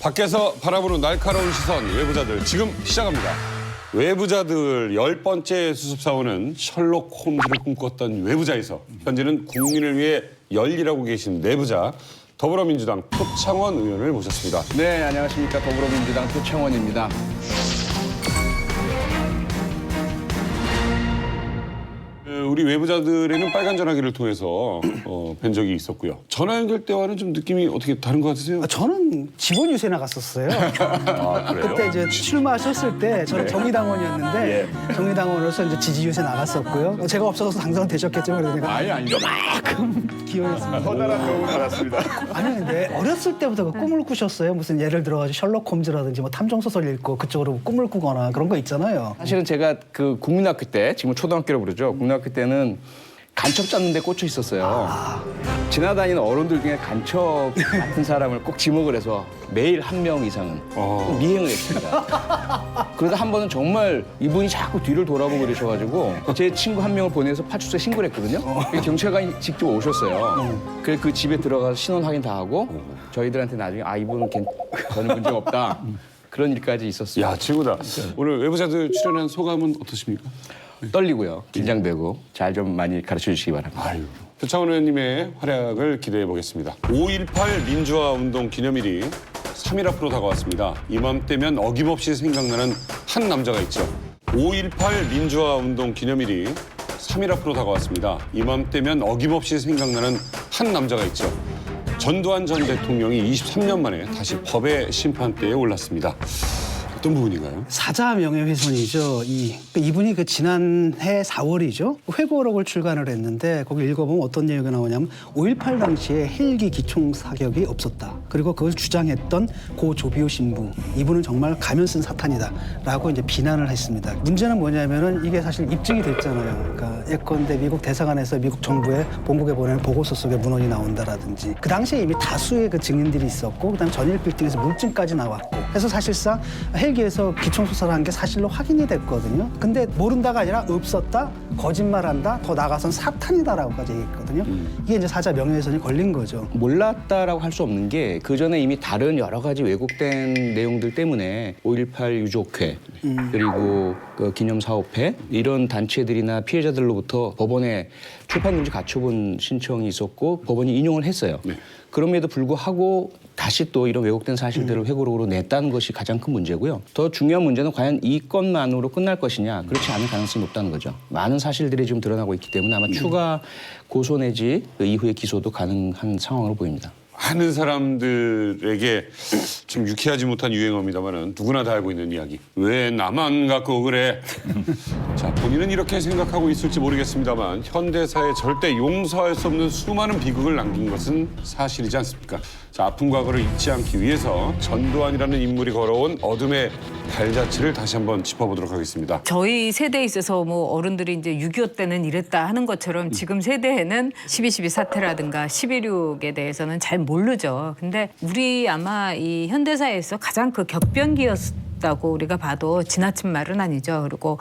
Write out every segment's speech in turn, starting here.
밖에서 바라보는 날카로운 시선, 외부자들 지금 시작합니다. 외부자들 10번째 수습사원은 셜록 홈즈를 꿈꿨던 외부자에서 현재는 국민을 위해 열일하고 계신 내부자 더불어민주당 표창원 의원을 모셨습니다. 네, 안녕하십니까. 더불어민주당 표창원입니다. 우리 외부자들에는 빨간 전화기를 통해서 뵌 적이 있었고요. 전화 연결 때와는 좀 느낌이 어떻게 다른 것 같으세요? 저는 직원 유세 나갔었어요. 아, 그래요? 그때 이제 출마하셨을 때 저는 정의당원이었는데 정의당원으로서 이제 지지 유세 나갔었고요. 제가 없어서 당선되셨겠죠. 그래서 내가 아니요. 기여했습니다. 허다란 도움을 받았습니다. 아니 근데 어렸을 때부터 그 꿈을 꾸셨어요. 무슨 예를 들어가지고 셜록 홈즈라든지 뭐 탐정 소설 읽고 그쪽으로 꿈을 꾸거나 그런 거 있잖아요. 사실은 제가 그 국민학교 때, 지금 초등학교로 부르죠. 국민학교 때는 간첩 잡는 데 꽂혀 있었어요. 지나다니는 어른들 중에 간첩 같은 사람을 꼭 지목을 해서 매일 한 명 이상은 꼭 미행을 했습니다. 그러다 한 번은 정말 이분이 자꾸 뒤를 돌아보고 그러셔가지고 제 친구 한 명을 보내서 파출소에 신고를 했거든요. 경찰관이 직접 오셨어요. 그래서 그 집에 들어가서 신원 확인 다 하고 저희들한테 나중에 이분은 전혀 문제가 없다. 그런 일까지 있었어요. 야, 친구다. 오늘 외부자들 출연한 소감은 어떠십니까? 떨리고요. 긴장되고 잘 좀 많이 가르쳐 주시기 바랍니다. 아유. 표창원 의원님의 활약을 기대해 보겠습니다. 5.18 민주화 운동 기념일이 3일 앞으로 다가왔습니다. 이맘때면 어김없이 생각나는 한 남자가 있죠. 5.18 민주화 운동 기념일이 3일 앞으로 다가왔습니다. 이맘때면 어김없이 생각나는 한 남자가 있죠. 전두환 전 대통령이 23년 만에 다시 법의 심판대에 올랐습니다. 어떤 부분인가요? 사자 명예훼손이죠. 이분이 그 지난해 4월이죠. 회고록을 출간을 했는데 거기 읽어보면 어떤 내용이 나오냐면 5.18 당시에 헬기 기총 사격이 없었다. 그리고 그걸 주장했던 고 조비오 신부 이분은 정말 가면 쓴 사탄이다라고 이제 비난을 했습니다. 문제는 뭐냐면은 이게 사실 입증이 됐잖아요. 그러니까 예컨대 미국 대사관에서 미국 정부에 본국에 보내는 보고서 속에 문헌이 나온다라든지 그 당시에 이미 다수의 그 증인들이 있었고 그다음 전일 빌딩에서 물증까지 나왔고 해서 사실상 헬기에서 기총 수사를 한 게 사실로 확인이 됐거든요. 근데 모른다가 아니라 없었다, 거짓말한다, 더 나아가선 사탄이다라고까지 얘기했거든요. 이게 이제 사자 명예훼손이 걸린 거죠. 몰랐다라고 할 수 없는 게 그 전에 이미 다른 여러 가지 왜곡된 내용들 때문에 5.18 유족회 그리고 그 기념사업회 이런 단체들이나 피해자들로부터 법원에 출판금지 가처분 신청이 있었고 법원이 인용을 했어요. 네. 그럼에도 불구하고 다시 또 이런 왜곡된 사실들을 회고록으로 냈다는 것이 가장 큰 문제고요. 더 중요한 문제는 과연 이 건만으로 끝날 것이냐. 그렇지 않을 가능성이 높다는 거죠. 많은 사실들이 지금 드러나고 있기 때문에 아마 추가 고소 내지 그 이후의 기소도 가능한 상황으로 보입니다. 많은 사람들에게 좀 유쾌하지 못한 유행어입니다만은 누구나 다 알고 있는 이야기. 왜 나만 갖고 그래? 자, 본인은 이렇게 생각하고 있을지 모르겠습니다만 현대사에 절대 용서할 수 없는 수많은 비극을 남긴 것은 사실이지 않습니까? 자, 아픈 과거를 잊지 않기 위해서 전두환이라는 인물이 걸어온 어둠의 발자취를 다시 한번 짚어보도록 하겠습니다. 저희 세대에 있어서 뭐 어른들이 이제 6.25 때는 이랬다 하는 것처럼 지금 세대에는 12.12 사태라든가 11.6에 대해서는 잘 모르죠. 근데 우리 아마 이 현대사에서 가장 그 격변기였다고 우리가 봐도 지나친 말은 아니죠. 그리고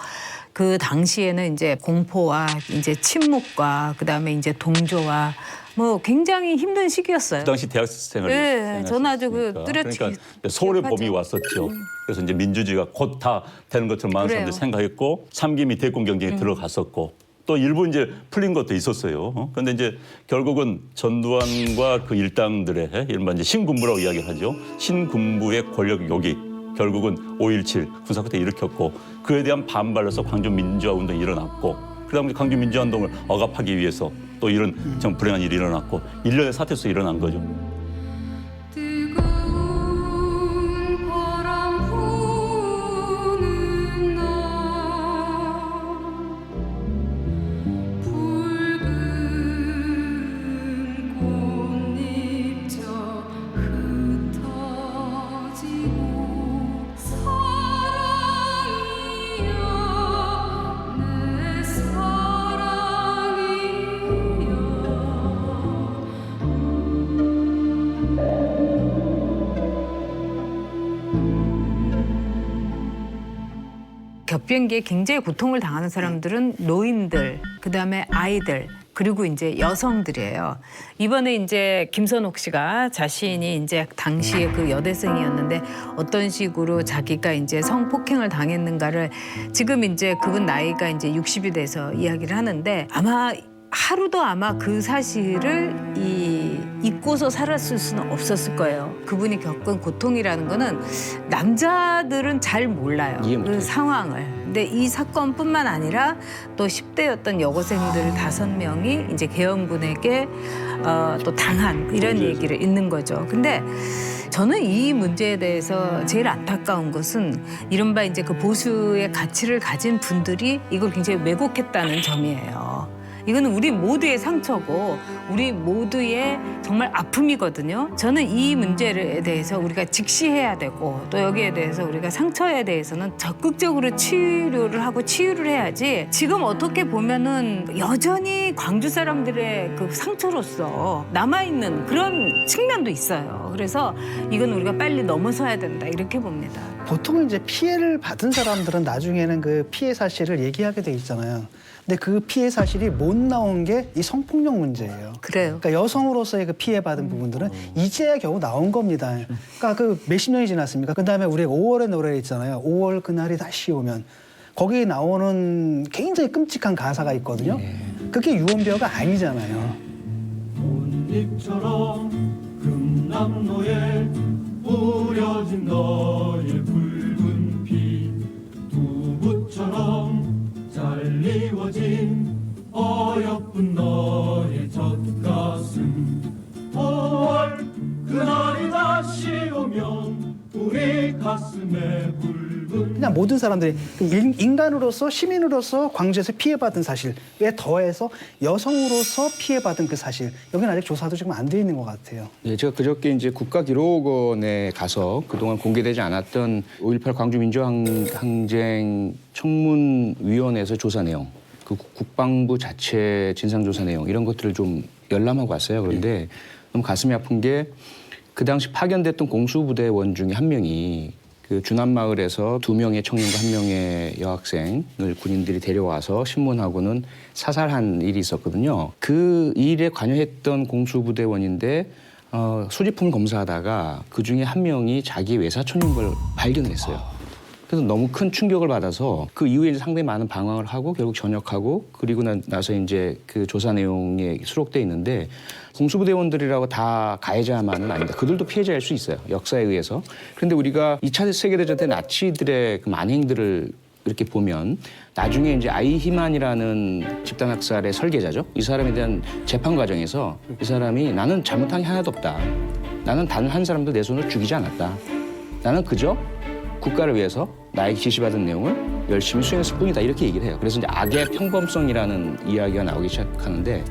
그 당시에는 이제 공포와 이제 침묵과 그다음에 이제 동조와 뭐 굉장히 힘든 시기였어요. 그 당시 대학생을 네, 저는 아주 그 뚜렷이 그러니까 서울의 기억하죠. 봄이 왔었죠. 그래서 이제 민주주의가 곧 다 되는 것처럼 많은 그래요. 사람들이 생각했고 삼김이 대권 경쟁에 들어갔었고 또 일부 이제 풀린 것도 있었어요. 그런데 이제 결국은 전두환과 그 일당들의 이른바 이제 신군부라고 이야기하죠. 신군부의 권력 요기 결국은 5.17 군사쿠데 일으켰고 그에 대한 반발로서 광주 민주화 운동이 일어났고 그다음에 광주 민주화 운동을 억압하기 위해서 또 이런 좀 불행한 일이 일어났고 일련의 사태 속에 일어난 거죠. 뜨거운 바람 부는 날 붉은 꽃잎저 흩어지고 사랑이여 내 사랑이여 격변기에 굉장히 고통을 당하는 사람들은 노인들, 그다음에 아이들, 그리고 이제 여성들이에요. 이번에 이제 김선옥 씨가 자신이 이제 당시에 그 여대생이었는데 어떤 식으로 자기가 이제 성폭행을 당했는가를 지금 이제 그분 나이가 이제 60이 돼서 이야기를 하는데 하루도 아마 그 사실을 잊고서 살았을 수는 없었을 거예요. 그분이 겪은 고통이라는 거는 남자들은 잘 몰라요. 이해 그 못해요. 상황을. 근데 이 사건뿐만 아니라 또 10대였던 여고생들 5명이 이제 계엄군에게 또 당한 이런 얘기를 있는 거죠. 근데 저는 이 문제에 대해서 제일 안타까운 것은 이른바 이제 그 보수의 가치를 가진 분들이 이걸 굉장히 왜곡했다는 점이에요. 이거는 우리 모두의 상처고 우리 모두의 정말 아픔이거든요. 저는 이 문제에 대해서 우리가 직시해야 되고 또 여기에 대해서 우리가 상처에 대해서는 적극적으로 치료를 하고 치유를 해야지 지금 어떻게 보면은 여전히 광주 사람들의 그 상처로서 남아있는 그런 측면도 있어요. 그래서 이건 우리가 빨리 넘어서야 된다 이렇게 봅니다. 보통 이제 피해를 받은 사람들은 나중에는 그 피해 사실을 얘기하게 돼 있잖아요. 근데 그 피해 사실이 못 나온 게 이 성폭력 문제예요. 그래요. 그러니까 여성으로서의 그 피해받은 부분들은 이제야 겨우 나온 겁니다. 그러니까 그 몇십 년이 지났습니까? 그다음에 우리가 5월의 노래 있잖아요. 5월 그날이 다시 오면 거기에 나오는 굉장히 끔찍한 가사가 있거든요. 그게 유언비어가 아니잖아요. 꽃잎처럼 금남로에 뿌려진 너의 붉은 피 두부처럼 잘리워진 어여쁜 너의 젖가슴 5월 그날이 다시 오면 우리 가슴에 붉은 그냥 모든 사람들이 인간으로서 시민으로서 광주에서 피해받은 사실에 더해서 여성으로서 피해받은 그 사실 여기는 아직 조사도 지금 안 돼 있는 것 같아요. 예, 제가 그저께 이제 국가기록원에 가서 그동안 공개되지 않았던 5.18 광주 민주항쟁 청문위원회에서 조사 내용, 그 국방부 자체 진상조사 내용 이런 것들을 좀 열람하고 왔어요. 그런데 너무 가슴이 아픈 게 그 당시 파견됐던 공수부대원 중에 한 명이 그 주남마을에서 2명의 청년과 1명의 여학생을 군인들이 데려와서 신문하고는 사살한 일이 있었거든요. 그 일에 관여했던 공수부대원인데 소지품을 검사하다가 그중에 한 명이 자기 외사촌인 걸 발견했어요. 그래서 너무 큰 충격을 받아서 그 이후에 이제 상당히 많은 방황을 하고 결국 전역하고 그리고 나서 이제 그 조사 내용에 수록돼 있는데 공수부대원들이라고 다 가해자만은 아닙니다. 그들도 피해자일 수 있어요. 역사에 의해서. 그런데 우리가 2차 세계대전 때 나치들의 그 만행들을 이렇게 보면 나중에 이제 아이히만이라는 집단학살의 설계자죠. 이 사람에 대한 재판 과정에서 이 사람이 나는 잘못한 게 하나도 없다. 나는 단 한 사람도 내 손으로 죽이지 않았다. 나는 그저 국가를 위해서 나에게 지시받은 내용을 열심히 수행했을 뿐이다. 이렇게 얘기를 해요. 그래서 이제 악의 평범성이라는 이야기가 나오기 시작하는데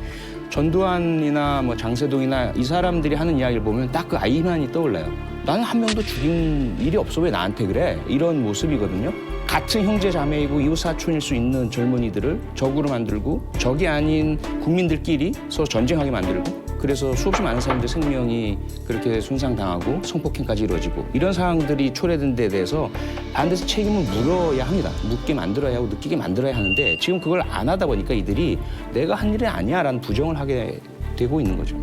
전두환이나 뭐 장세동이나 이 사람들이 하는 이야기를 보면 딱 그 아이히만이 떠올라요. 나는 한 명도 죽인 일이 없어 왜 나한테 그래? 이런 모습이거든요. 같은 형제 자매이고 이웃 사촌일 수 있는 젊은이들을 적으로 만들고 적이 아닌 국민들끼리 서로 전쟁하게 만들고 그래서 수없이 많은 사람들의 생명이 그렇게 손상당하고 성폭행까지 이루어지고 이런 상황들이 초래된 데 대해서 반드시 책임을 물어야 합니다. 묻게 만들어야 하고 느끼게 만들어야 하는데 지금 그걸 안 하다 보니까 이들이 내가 한 일이 아니야라는 부정을 하게 되고 있는 거죠.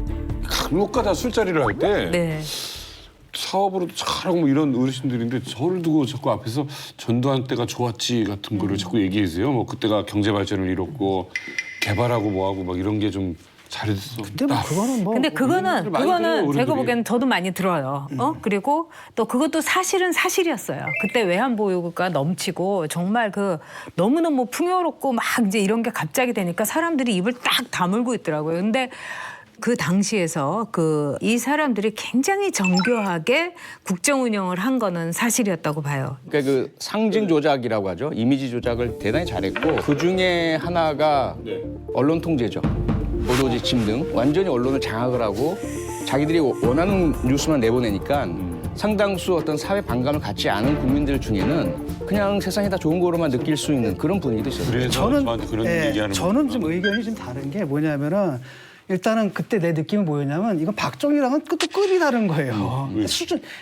간혹 가다 술자리를 할 때 네. 사업으로도 잘하고 뭐 이런 어르신들인데 저를 두고 자꾸 앞에서 전두환 때가 좋았지 같은 거를 자꾸 얘기해주세요. 뭐 그때가 경제 발전을 이뤘고 개발하고 뭐하고 막 이런 게 좀 잘했어. 근데 뭐 그거는 뭐 근데 그거는 많이 들어요, 제가 어른들이. 보기에는 저도 많이 들어요. 그리고 또 그것도 사실은 사실이었어요. 그때 외환보유고가 넘치고 정말 그 너무너무 풍요롭고 막 이제 이런 게 갑자기 되니까 사람들이 입을 딱 다물고 있더라고요. 근데 그 당시에서 이 사람들이 굉장히 정교하게 국정 운영을 한 거는 사실이었다고 봐요. 그러니까 그 상징 조작이라고 하죠. 이미지 조작을 대단히 잘했고 그 중에 하나가 언론 통제죠. 보도 지침 등 완전히 언론을 장악을 하고 자기들이 원하는 뉴스만 내보내니까 상당수 어떤 사회 반감을 갖지 않은 국민들 중에는 그냥 세상이 다 좋은 거로만 느낄 수 있는 그런 분위기도 있어요. 그래서 저한테 그런 얘기하는 저는 좀 의견이 좀 다른 게 뭐냐면은 일단은 그때 내 느낌은 뭐였냐면 이건 박정희랑은 또 급이 다른 거예요.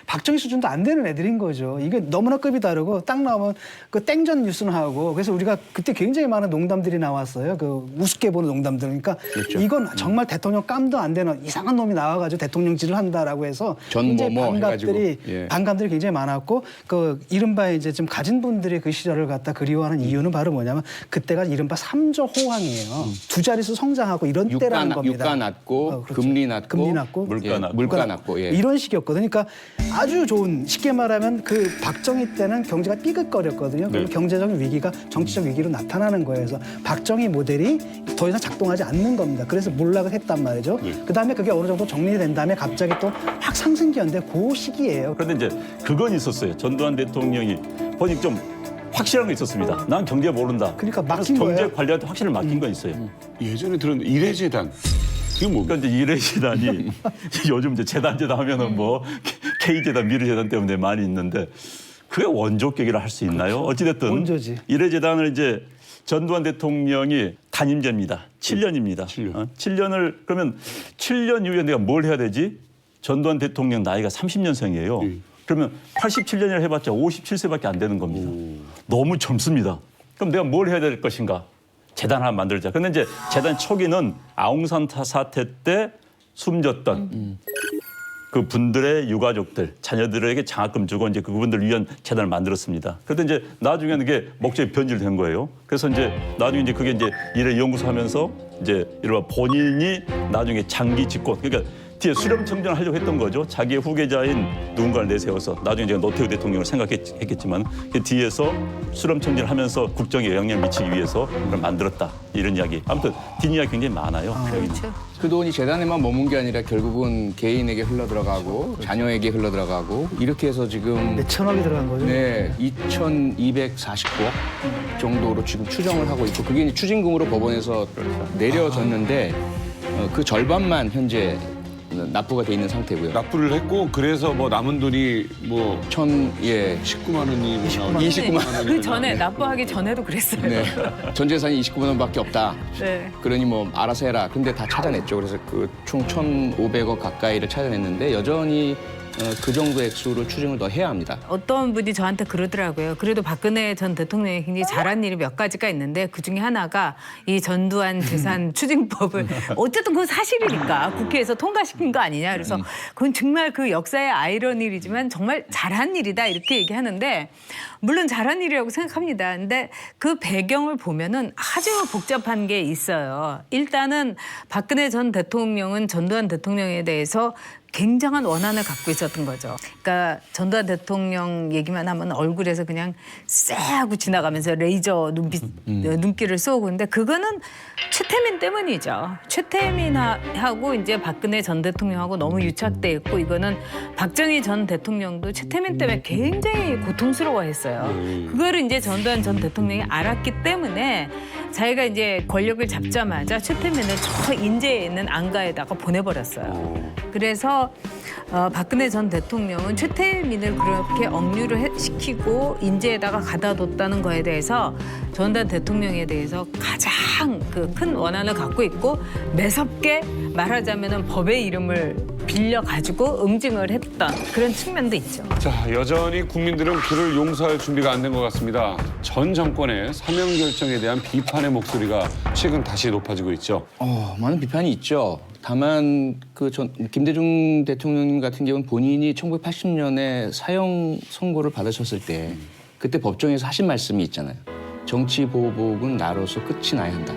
박정희 수준도 안 되는 애들인 거죠. 이게 너무나 급이 다르고 딱 나오면 그 땡전 뉴스는 하고 그래서 우리가 그때 굉장히 많은 농담들이 나왔어요. 그 우습게 보는 농담들. 그러니까 이건 정말 대통령 깜도 안 되는 이상한 놈이 나와가지고 대통령질을 한다라고 해서 굉장히 반감들이 굉장히 많았고 그 이른바 이제 좀 가진 분들이 그 시절을 갖다 그리워하는 이유는 바로 뭐냐면 그때가 이른바 3조 호황이에요. 두 자릿수 성장하고 이런 때라는 겁니다. 유가 낮고 그렇죠. 금리 낮고 물가 낮고 예. 이런 식이었거든요. 그러니까 아주 좋은 쉽게 말하면 그 박정희 때는 경제가 삐걱거렸거든요. 그리고 경제적인 위기가 정치적 위기로 나타나는 거예요. 그래서 박정희 모델이 더 이상 작동하지 않는 겁니다. 그래서 몰락을 했단 말이죠. 그다음에 그게 어느 정도 정리된 다음에 갑자기 또 확 상승기였는데 그 시기예요. 그런데 이제 그건 있었어요. 전두환 대통령이 보니 좀 확실한 거 있었습니다. 난 경제 모른다. 그러니까 그래서 맡긴 경제 거예요. 관리한테 확실히 맡긴 건 있어요. 예전에 들었는데 일해재단. 이게 뭡니까? 그러니까 이제 일회재단이 요즘 이제 재단 하면은 뭐 K재단, 미르재단 때문에 많이 있는데 그게 원조격이라 할 수 있나요? 어찌됐든 원조지. 일회재단을 이제 전두환 대통령이 단임제입니다. 7년입니다. 7년. 7년을 그러면 7년 이후에 내가 뭘 해야 되지? 전두환 대통령 나이가 30년생이에요. 그러면 87년이라 해봤자 57세밖에 안 되는 겁니다. 너무 젊습니다. 그럼 내가 뭘 해야 될 것인가? 재단 하나 만들자. 근데 이제 재단 초기는 아웅산 사태 때 숨졌던 그 분들의 유가족들, 자녀들에게 장학금 주고 이제 그분들을 위한 재단을 만들었습니다. 그런데 이제 나중에는 그게 목적이 변질된 거예요. 그래서 이제 나중에 이제 그게 이제 일회 연구소 하면서 이제 이른바 본인이 나중에 장기 집권, 그러니까 뒤에 수렴청정을 하려고 했던 거죠. 자기의 후계자인 누군가를 내세워서 나중에 제가 노태우 대통령을 생각했겠지만 그 뒤에서 수렴청정을 하면서 국정에 영향을 미치기 위해서 그걸 만들었다. 이런 이야기. 아무튼 뒷이야기 굉장히 많아요. 그렇죠. 그 돈이 재단에만 머문 게 아니라 결국은 개인에게 흘러들어가고 자녀에게 흘러들어가고 이렇게 해서 지금 몇 천억이 들어간 거죠. 네, 2,249억 정도로 지금 추정을 하고 있고 그게 이제 추징금으로 법원에서 내려졌는데 그 절반만 현재 납부가 돼 있는 상태고요. 납부를 했고 그래서 뭐 남은 돈이 뭐 19만 원이 29만 원. 그 전에 납부하기 전에도 그랬어요. 네. 전 재산이 29만 원밖에 없다. 네. 그러니 뭐 알아서 해라. 근데 다 찾아냈죠. 그래서 그 총 1,500억 가까이를 찾아냈는데 여전히 그 정도 액수를 추징을 더 해야 합니다. 어떤 분이 저한테 그러더라고요. 그래도 박근혜 전 대통령이 굉장히 잘한 일이 몇 가지가 있는데 그중에 하나가 이 전두환 재산 추징법을 어쨌든 그건 사실이니까 국회에서 통과시킨 거 아니냐. 그래서 그건 정말 그 역사의 아이러니이지만 정말 잘한 일이다 이렇게 얘기하는데 물론 잘한 일이라고 생각합니다. 근데 그 배경을 보면은 아주 복잡한 게 있어요. 일단은 박근혜 전 대통령은 전두환 대통령에 대해서 굉장한 원한을 갖고 있었던 거죠. 그러니까 전두환 대통령 얘기만 하면 얼굴에서 그냥 쎄하고 지나가면서 레이저 눈길을 쏘고 근데 그거는 최태민 때문이죠. 최태민하고 이제 박근혜 전 대통령하고 너무 유착돼 있고 이거는 박정희 전 대통령도 최태민 때문에 굉장히 고통스러워했어요. 그거를 이제 전두환 전 대통령이 알았기 때문에 자기가 이제 권력을 잡자마자 최태민을 저 인제에 있는 안가에다가 보내버렸어요. 그래서 박근혜 전 대통령은 최태민을 그렇게 억류를 시키고 인제에다가 가다 뒀다는 거에 대해서 전두환 대통령에 대해서 가장 그 큰 원한을 갖고 있고 매섭게 말하자면은 법의 이름을 빌려 가지고 응징을 했던 그런 측면도 있죠. 자, 여전히 국민들은 그를 용서할 준비가 안 된 것 같습니다. 전 정권의 사명 결정에 대한 비판의 목소리가 최근 다시 높아지고 있죠. 많은 비판이 있죠. 다만 그 김대중 대통령 같은 경우는 본인이 1980년에 사형 선고를 받으셨을 때 그때 법정에서 하신 말씀이 있잖아요. 정치 보복은 나로서 끝이 나야 한다.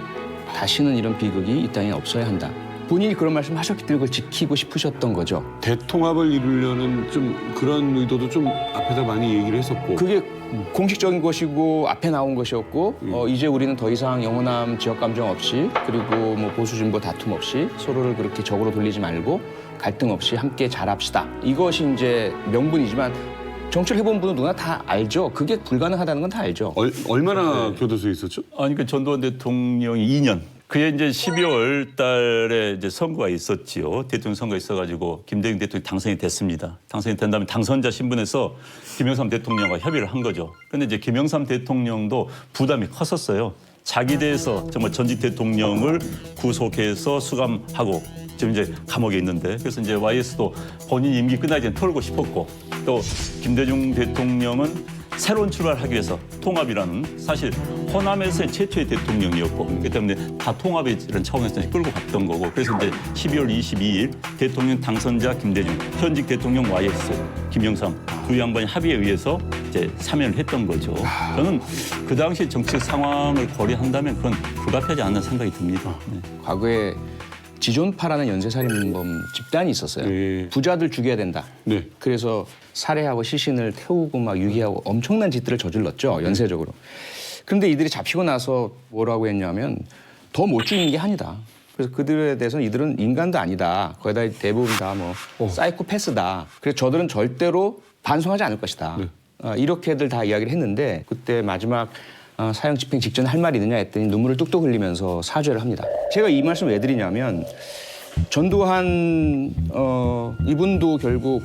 다시는 이런 비극이 이 땅에 없어야 한다. 본인이 그런 말씀 하셨기 때문에 그걸 지키고 싶으셨던 거죠. 대통합을 이루려는 좀 그런 의도도 좀 앞에서 많이 얘기를 했었고. 그게 공식적인 것이고 앞에 나온 것이었고 이제 우리는 더 이상 영호남 지역 감정 없이 그리고 뭐 보수 진보 다툼 없이 서로를 그렇게 적으로 돌리지 말고 갈등 없이 함께 잘합시다. 이것이 이제 명분이지만 정치를 해본 분은 누구나 다 알죠. 그게 불가능하다는 건 다 알죠. 얼마나 교도소에 있었죠? 아니 그 전두환 대통령이 2년. 그게 이제 12월 달에 이제 선거가 있었지요. 대통령 선거가 있어가지고 김대중 대통령이 당선이 됐습니다. 당선이 된 다음에 당선자 신분에서 김영삼 대통령과 협의를 한 거죠. 그런데 이제 김영삼 대통령도 부담이 컸었어요. 자기 대해서 정말 전직 대통령을 구속해서 수감하고 지금 이제 감옥에 있는데 그래서 이제 YS도 본인 임기 끝나기 전에 털고 싶었고 또 김대중 대통령은 새로운 출발을 하기 위해서 통합이라는 사실 호남에서의 최초의 대통령이었고 그렇기 때문에 다 통합의 이런 차원에서 끌고 갔던 거고 그래서 이제 12월 22일 대통령 당선자 김대중, 현직 대통령 YS, 김영삼 두 양반이 합의에 의해서 이제 사면을 했던 거죠. 저는 그 당시 정치적 상황을 고려한다면 그건 불가피하지 않는 생각이 듭니다. 네. 과거에 지존파라는 연쇄살인범 집단이 있었어요. 네. 부자들 죽여야 된다. 네. 그래서 살해하고 시신을 태우고 막 유기하고 엄청난 짓들을 저질렀죠. 연쇄적으로. 그런데 이들이 잡히고 나서 뭐라고 했냐면 더 못 죽이는 게 한이다. 그래서 그들에 대해서는 이들은 인간도 아니다. 거기다 대부분 다 뭐 사이코패스다. 그래서 저들은 절대로 반성하지 않을 것이다. 이렇게들 다 이야기를 했는데 그때 마지막 사형 집행 직전에 할 말이 있느냐 했더니 눈물을 뚝뚝 흘리면서 사죄를 합니다. 제가 이 말씀을 왜 드리냐면 전두환 이분도 결국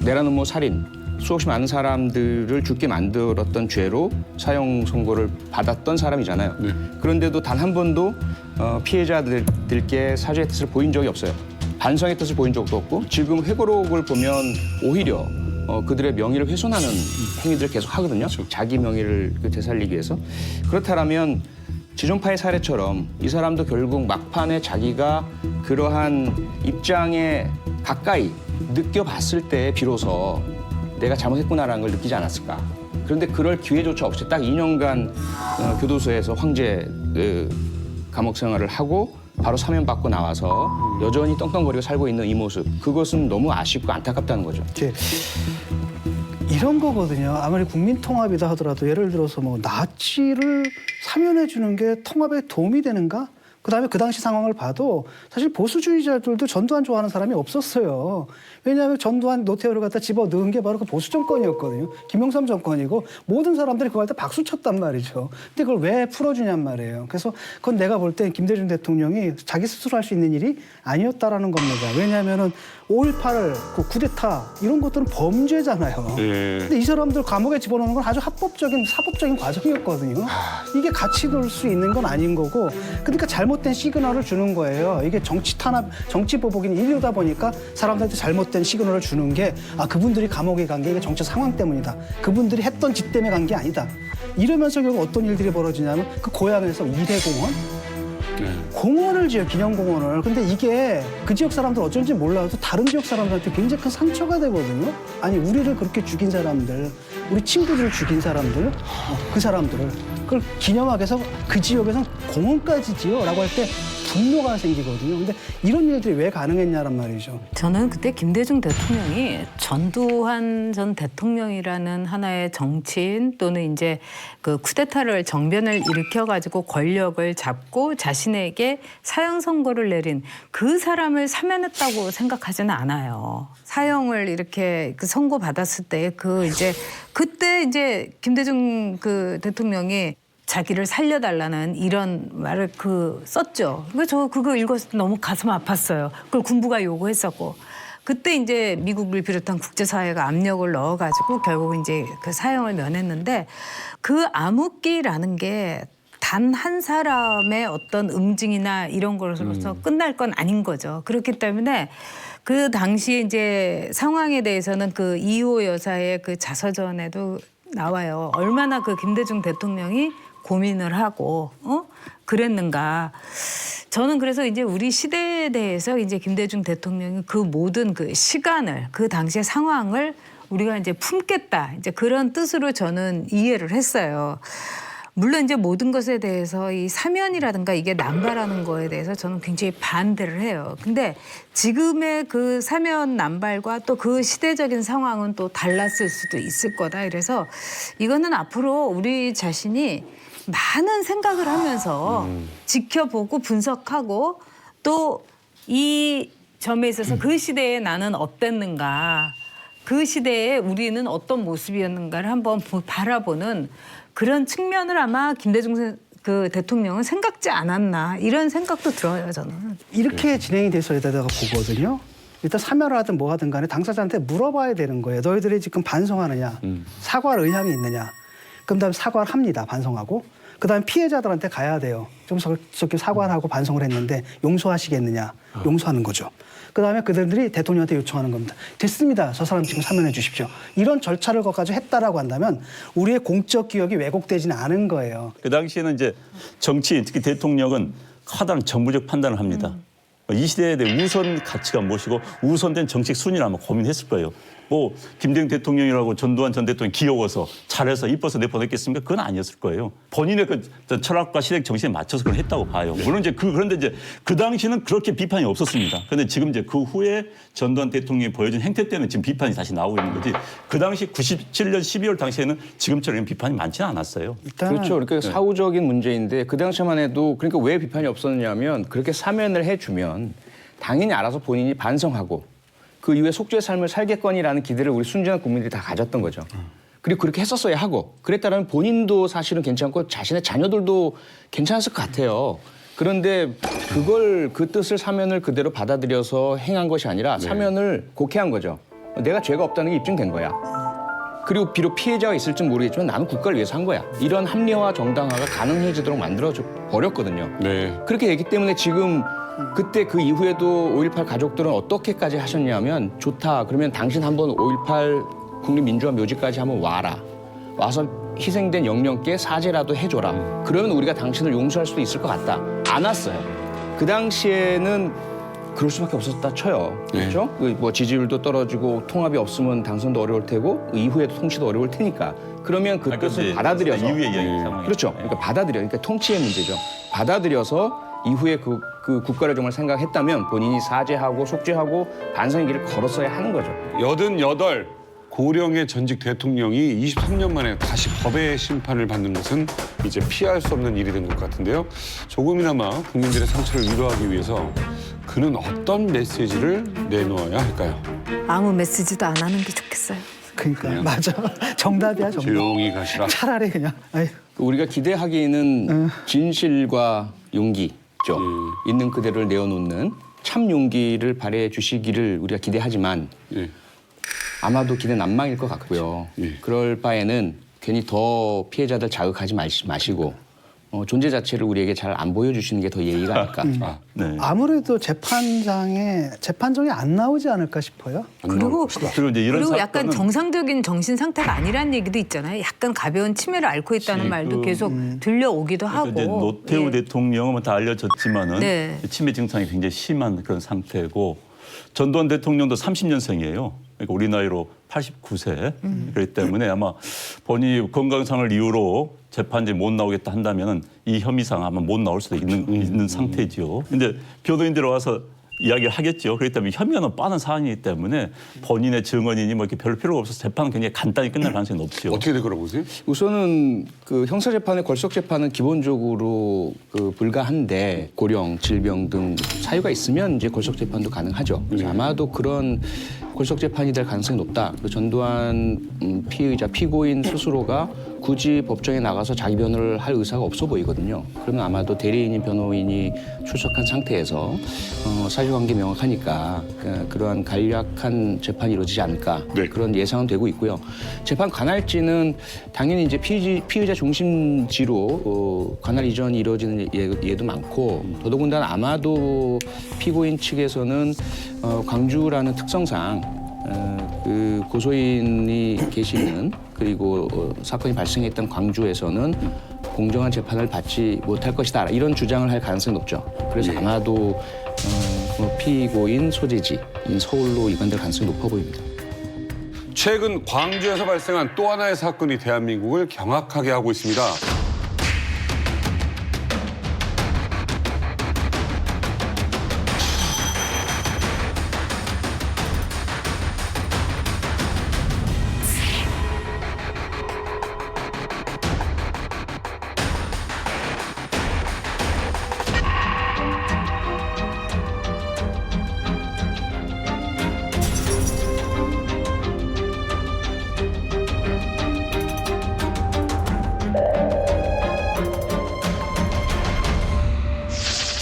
내란음모 살인 수없이 많은 사람들을 죽게 만들었던 죄로 사형 선고를 받았던 사람이잖아요. 네. 그런데도 단 한 번도 피해자들께 사죄의 뜻을 보인 적이 없어요. 반성의 뜻을 보인 적도 없고 지금 회고록을 보면 오히려 그들의 명예를 훼손하는 행위들을 계속 하거든요. 자기 명예를 되살리기 위해서. 그렇다면 지존파의 사례처럼 이 사람도 결국 막판에 자기가 그러한 입장에 가까이 느껴봤을 때 비로소 내가 잘못했구나라는 걸 느끼지 않았을까. 그런데 그럴 기회조차 없이 딱 2년간 교도소에서 황제 감옥 생활을 하고 바로 사면받고 나와서 여전히 떵떵거리고 살고 있는 이 모습. 그것은 너무 아쉽고 안타깝다는 거죠. 이제 이런 거거든요. 아무리 국민통합이다 하더라도 예를 들어서 뭐 나치를 사면해 주는 게 통합에 도움이 되는가? 그다음에 그 당시 상황을 봐도 사실 보수주의자들도 전두환 좋아하는 사람이 없었어요. 왜냐하면 전두환 노태우를 갖다 집어 넣은 게 바로 그 보수 정권이었거든요. 김영삼 정권이고 모든 사람들이 그걸 다 박수 쳤단 말이죠. 근데 그걸 왜 풀어주냔 말이에요. 그래서 그건 내가 볼 때 김대중 대통령이 자기 스스로 할 수 있는 일이 아니었다라는 겁니다. 왜냐하면은 5.18 그 쿠데타 이런 것들은 범죄잖아요. 근데 이 사람들 감옥에 집어넣는 건 아주 합법적인 사법적인 과정이었거든요. 이게 같이 둘 수 있는 건 아닌 거고, 그러니까 잘못된 시그널을 주는 거예요. 이게 정치 탄압, 정치 보복인 일이다 보니까 사람들한테 잘못된 시그널을 주는 게 그분들이 감옥에 간 게 이게 정치 상황 때문이다. 그분들이 했던 짓 때문에 간 게 아니다. 이러면서 결국 어떤 일들이 벌어지냐면 그 고향에서 일회공원 공원을 지어요, 기념공원을. 근데 이게 그 지역 사람들 어쩐지 몰라도 다른 지역 사람들한테 굉장히 큰 상처가 되거든요. 아니, 우리를 그렇게 죽인 사람들, 우리 친구들을 죽인 사람들, 그 사람들을 그걸 기념하기 위해서 그 지역에서 공원까지 지어라고 할 때 분노가 생기거든요. 근데 이런 일들이 왜 가능했냐란 말이죠. 저는 그때 김대중 대통령이 전두환 전 대통령이라는 하나의 정치인 또는 이제 그 쿠데타를 정변을 일으켜가지고 권력을 잡고 자신에게 사형 선고를 내린 그 사람을 사면했다고 생각하지는 않아요. 사형을 이렇게 그 선고 받았을 때 그때 이제 김대중 그 대통령이 자기를 살려달라는 이런 말을 썼죠. 저 그거 읽었을 때 너무 가슴 아팠어요. 그걸 군부가 요구했었고. 그때 이제 미국을 비롯한 국제사회가 압력을 넣어가지고 결국 이제 그 사형을 면했는데 그 암흑기라는 게 단 한 사람의 어떤 응징이나 이런 것으로서 끝날 건 아닌 거죠. 그렇기 때문에 그 당시에 이제 상황에 대해서는 그 이호 여사의 그 자서전에도 나와요. 얼마나 그 김대중 대통령이 고민을 하고 그랬는가. 저는 그래서 이제 우리 시대에 대해서 이제 김대중 대통령이 그 모든 그 시간을 그 당시의 상황을 우리가 이제 품겠다. 이제 그런 뜻으로 저는 이해를 했어요. 물론 이제 모든 것에 대해서 이 사면이라든가 이게 남발하는 거에 대해서 저는 굉장히 반대를 해요. 근데 지금의 그 사면 남발과 또 그 시대적인 상황은 또 달랐을 수도 있을 거다. 이래서 이거는 앞으로 우리 자신이 많은 생각을 하면서 지켜보고 분석하고 또 이 점에 있어서 그 시대에 나는 어땠는가, 그 시대에 우리는 어떤 모습이었는가를 한번 바라보는 그런 측면을 아마 김대중 그 대통령은 생각지 않았나 이런 생각도 들어요, 저는. 이렇게 진행이 돼서 되다가 보거든요. 일단 사면을 하든 뭐 하든 간에 당사자한테 물어봐야 되는 거예요. 너희들이 지금 반성하느냐, 사과할 의향이 있느냐. 그럼 다음에 사과를 합니다, 반성하고. 그다음에 피해자들한테 가야 돼요. 좀 저렇게 사과를 하고 반성을 했는데 용서하시겠느냐. 용서하는 거죠. 그다음에 그들이 대통령한테 요청하는 겁니다. 됐습니다. 저 사람 지금 사면해 주십시오. 이런 절차를 거기까지 했다라고 한다면 우리의 공적 기억이 왜곡되지는 않은 거예요. 그 당시에는 이제 정치인 특히 대통령은 커다란 정부적 판단을 합니다. 이 시대에 대해 우선 가치가 무엇이고 우선된 정책 순위를 아마 고민했을 거예요. 뭐 김대중 대통령이라고 전두환 전 대통령이 귀여워서 잘해서 이뻐서 내보냈겠습니까? 그건 아니었을 거예요. 본인의 그 철학과 시대 정신에 맞춰서 그걸 했다고 봐요. 물론 이제 그런데 이제 그 당시는 그렇게 비판이 없었습니다. 그런데 지금 이제 그 후에 전두환 대통령이 보여준 행태 때문에 지금 비판이 다시 나오고 있는 거지. 그 당시 97년 12월 당시에는 지금처럼 비판이 많지는 않았어요. 일단 그렇죠. 그러니까 사후적인 문제인데 그 당시만 해도 그러니까 왜 비판이 없었냐면 그렇게 사면을 해주면 당연히 알아서 본인이 반성하고 그 이후에 속죄의 삶을 살겠거니라는 기대를 우리 순진한 국민들이 다 가졌던 거죠. 그리고 그렇게 했었어야 하고 그랬다면 본인도 사실은 괜찮고 자신의 자녀들도 괜찮았을 것 같아요. 그런데 그걸 그 뜻을 사면을 그대로 받아들여서 행한 것이 아니라 사면을 곡해한 거죠. 내가 죄가 없다는 게 입증된 거야. 그리고 비록 피해자가 있을지 모르겠지만 나는 국가를 위해서 한 거야. 이런 합리화 정당화가 가능해지도록 만들어져 버렸거든요. 네. 그렇게 되기 때문에 지금 그때 그 이후에도 5.18 가족들은 어떻게까지 하셨냐면 좋다. 그러면 당신 한번 5.18 국립민주화 묘지까지 한번 와라. 와서 희생된 영령께 사죄라도 해줘라. 그러면 우리가 당신을 용서할 수도 있을 것 같다. 안 왔어요. 그 당시에는 그럴 수밖에 없었다 쳐요. 그렇죠? 뭐 지지율도 떨어지고 통합이 없으면 당선도 어려울 테고 이후에도 통치도 어려울 테니까. 그러면 그 뜻을 받아들여서 이후의 이야기 상황이 그렇죠. 그러니까 받아들여. 통치의 문제죠. 받아들여서 이후에 그 국가를 정말 생각했다면 본인이 사죄하고 속죄하고 반성의 길을 걸었어야 하는 거죠. 88 고령의 전직 대통령이 23년 만에 다시 법의 심판을 받는 것은 이제 피할 수 없는 일이 된 것 같은데요. 조금이나마 국민들의 상처를 위로하기 위해서 그는 어떤 메시지를 내놓아야 할까요? 아무 메시지도 안 하는 게 좋겠어요. 그러니까 맞아. 정답이야 정답. 조용히 가시라. 차라리 그냥. 아이. 우리가 기대하기에는 진실과 용기죠. 있는 그대로를 내어놓는 참 용기를 발휘해 주시기를 우리가 기대하지만 예. 아마도 기대 난망일 것 같고요. 예. 그럴 바에는 괜히 더 피해자들 자극하지 마시고 존재 자체를 우리에게 잘 안 보여주시는 게 더 예의가 아닐까. 네. 아무래도 재판정이 안 나오지 않을까 싶어요. 그리고 이제 이런 그리고 약간 사건은 정상적인 정신 상태가 아니라는 얘기도 있잖아요. 약간 가벼운 치매를 앓고 있다는 말도 계속 들려오기도 하고. 이제 노태우 예. 대통령은 다 알려졌지만은 네. 치매 증상이 굉장히 심한 그런 상태고 전두환 대통령도 30년생이에요. 그러니까 우리 나이로 89세. 그렇기 때문에 아마 본인이 건강상을 이유로 재판에 못 나오겠다 한다면은 이 혐의상 아마 못 나올 수도 있는 상태지요. 근데 변호인들이 와서 이야기를 하겠죠. 그렇기 때문에 혐의가 너무 빠른 사안이기 때문에 본인의 증언이니 뭐 이렇게 별로 필요가 없어서 재판은 굉장히 간단히 끝날 가능성이 높죠. 어떻게 될 거라고 보세요? 우선은 그 형사 재판의 걸석 재판은 기본적으로 불가한데 고령, 질병 등 사유가 있으면 이제 걸석 재판도 가능하죠. 그래서 아마도 그런 걸석 재판이 될 가능성이 높다. 그리고 전두환 피의자, 피고인 스스로가 굳이 법정에 나가서 자기 변호를 할 의사가 없어 보이거든요. 그러면 아마도 대리인인 변호인이 출석한 상태에서 사실관계 명확하니까 그러한 간략한 재판이 이루어지지 않을까 네. 그런 예상은 되고 있고요. 재판 관할지는 당연히 이제 피의자 중심지로 관할 이전이 이루어지는 예도 많고 더더군다나 아마도 피고인 측에서는 광주라는 특성상 그 고소인이 계시는 그리고 사건이 발생했던 광주에서는 공정한 재판을 받지 못할 것이다 이런 주장을 할 가능성이 높죠. 그래서 아마도 피고인 소재지인 서울로 이관될 가능성이 높아 보입니다. 최근 광주에서 발생한 또 하나의 사건이 대한민국을 경악하게 하고 있습니다.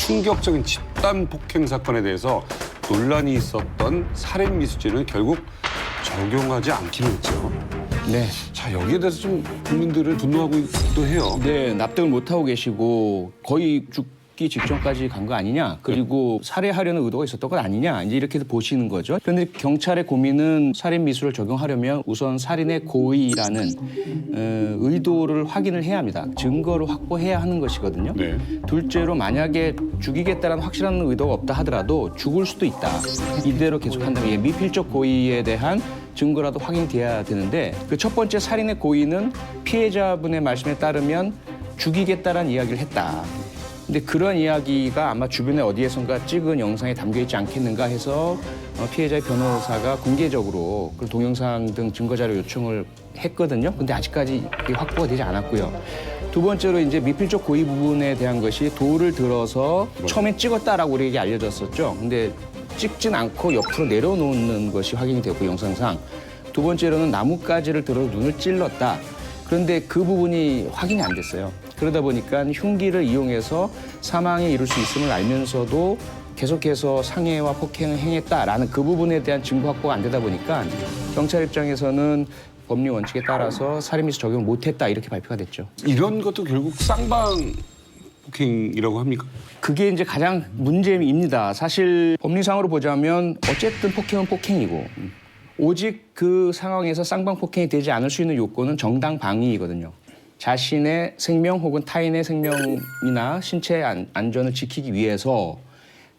충격적인 집단 폭행 사건에 대해서 논란이 있었던 살인 미수죄는 결국 적용하지 않기로 했죠. 네. 자, 여기에 대해서 좀 국민들을 분노하고도 해요. 네, 납득을 못하고 계시고 거의 죽기 직전까지 간 거 아니냐. 그리고 살해하려는 의도가 있었던 건 아니냐. 이제 이렇게 보시는 거죠. 그런데 경찰의 고민은 살인 미수를 적용하려면 우선 살인의 고의라는 의도를 확인을 해야 합니다. 증거를 확보해야 하는 것이거든요. 네. 둘째로 만약에 죽이겠다는 확실한 의도가 없다 하더라도 죽을 수도 있다. 이대로 계속한다면 이게 미필적 고의에 대한 증거라도 확인돼야 되는데 그 첫 번째 살인의 고의는 피해자분의 말씀에 따르면 죽이겠다라는 이야기를 했다. 근데 그런 이야기가 아마 주변에 어디에선가 찍은 영상에 담겨 있지 않겠는가 해서 피해자의 변호사가 공개적으로 그 동영상 등 증거자료 요청을 했거든요. 근데 아직까지 그게 확보가 되지 않았고요. 두 번째로 이제 미필적 고의 부분에 대한 것이 돌을 들어서 처음엔 찍었다라고 우리에게 알려졌었죠. 근데 찍진 않고 옆으로 내려놓는 것이 확인이 됐고 영상상. 두 번째로는 나뭇가지를 들어서 눈을 찔렀다. 그런데 그 부분이 확인이 안 됐어요. 그러다 보니까 흉기를 이용해서 사망에 이를 수 있음을 알면서도 계속해서 상해와 폭행을 행했다라는 그 부분에 대한 증거 확보가 안 되다 보니까 경찰 입장에서는 법리 원칙에 따라서 살인미수 적용을 못했다 이렇게 발표가 됐죠. 이런 것도 결국 쌍방 폭행이라고 합니까? 그게 이제 가장 문제입니다. 사실 법리상으로 보자면 어쨌든 폭행은 폭행이고 오직 그 상황에서 쌍방 폭행이 되지 않을 수 있는 요건은 정당 방위이거든요. 자신의 생명 혹은 타인의 생명이나 신체 안전을 지키기 위해서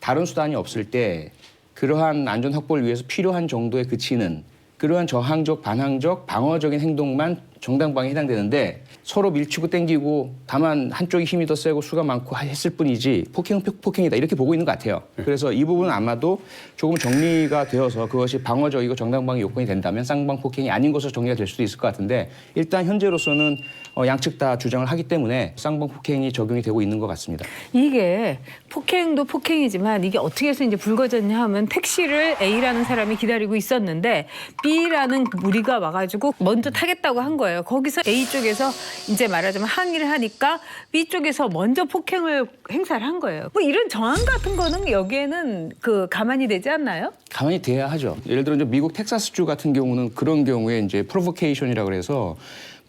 다른 수단이 없을 때 그러한 안전 확보를 위해서 필요한 정도에 그치는 그러한 저항적, 반항적, 방어적인 행동만 정당방위에 해당되는데 서로 밀치고 땡기고 다만 한쪽이 힘이 더 세고 수가 많고 했을 뿐이지 폭행은 폭행이다 이렇게 보고 있는 것 같아요. 그래서 이 부분은 아마도 조금 정리가 되어서 그것이 방어적이고 정당방위 요건이 된다면 쌍방 폭행이 아닌 것으로 정리가 될 수도 있을 것 같은데 일단 현재로서는 양측 다 주장을 하기 때문에 쌍방 폭행이 적용이 되고 있는 것 같습니다. 이게 폭행도 폭행이지만 이게 어떻게 해서 이제 불거졌냐 하면 택시를 A라는 사람이 기다리고 있었는데 B라는 무리가 와가지고 먼저 타겠다고 한 거예요. 거기서 A 쪽에서 이제 말하자면 항의를 하니까 B 쪽에서 먼저 폭행을 행사를 한 거예요. 뭐 이런 저항 같은 거는 여기에는 그 가만히 되지 않나요? 가만히 돼야 하죠. 예를 들어 이제 미국 텍사스주 같은 경우는 그런 경우에 이제 프로보케이션이라고 해서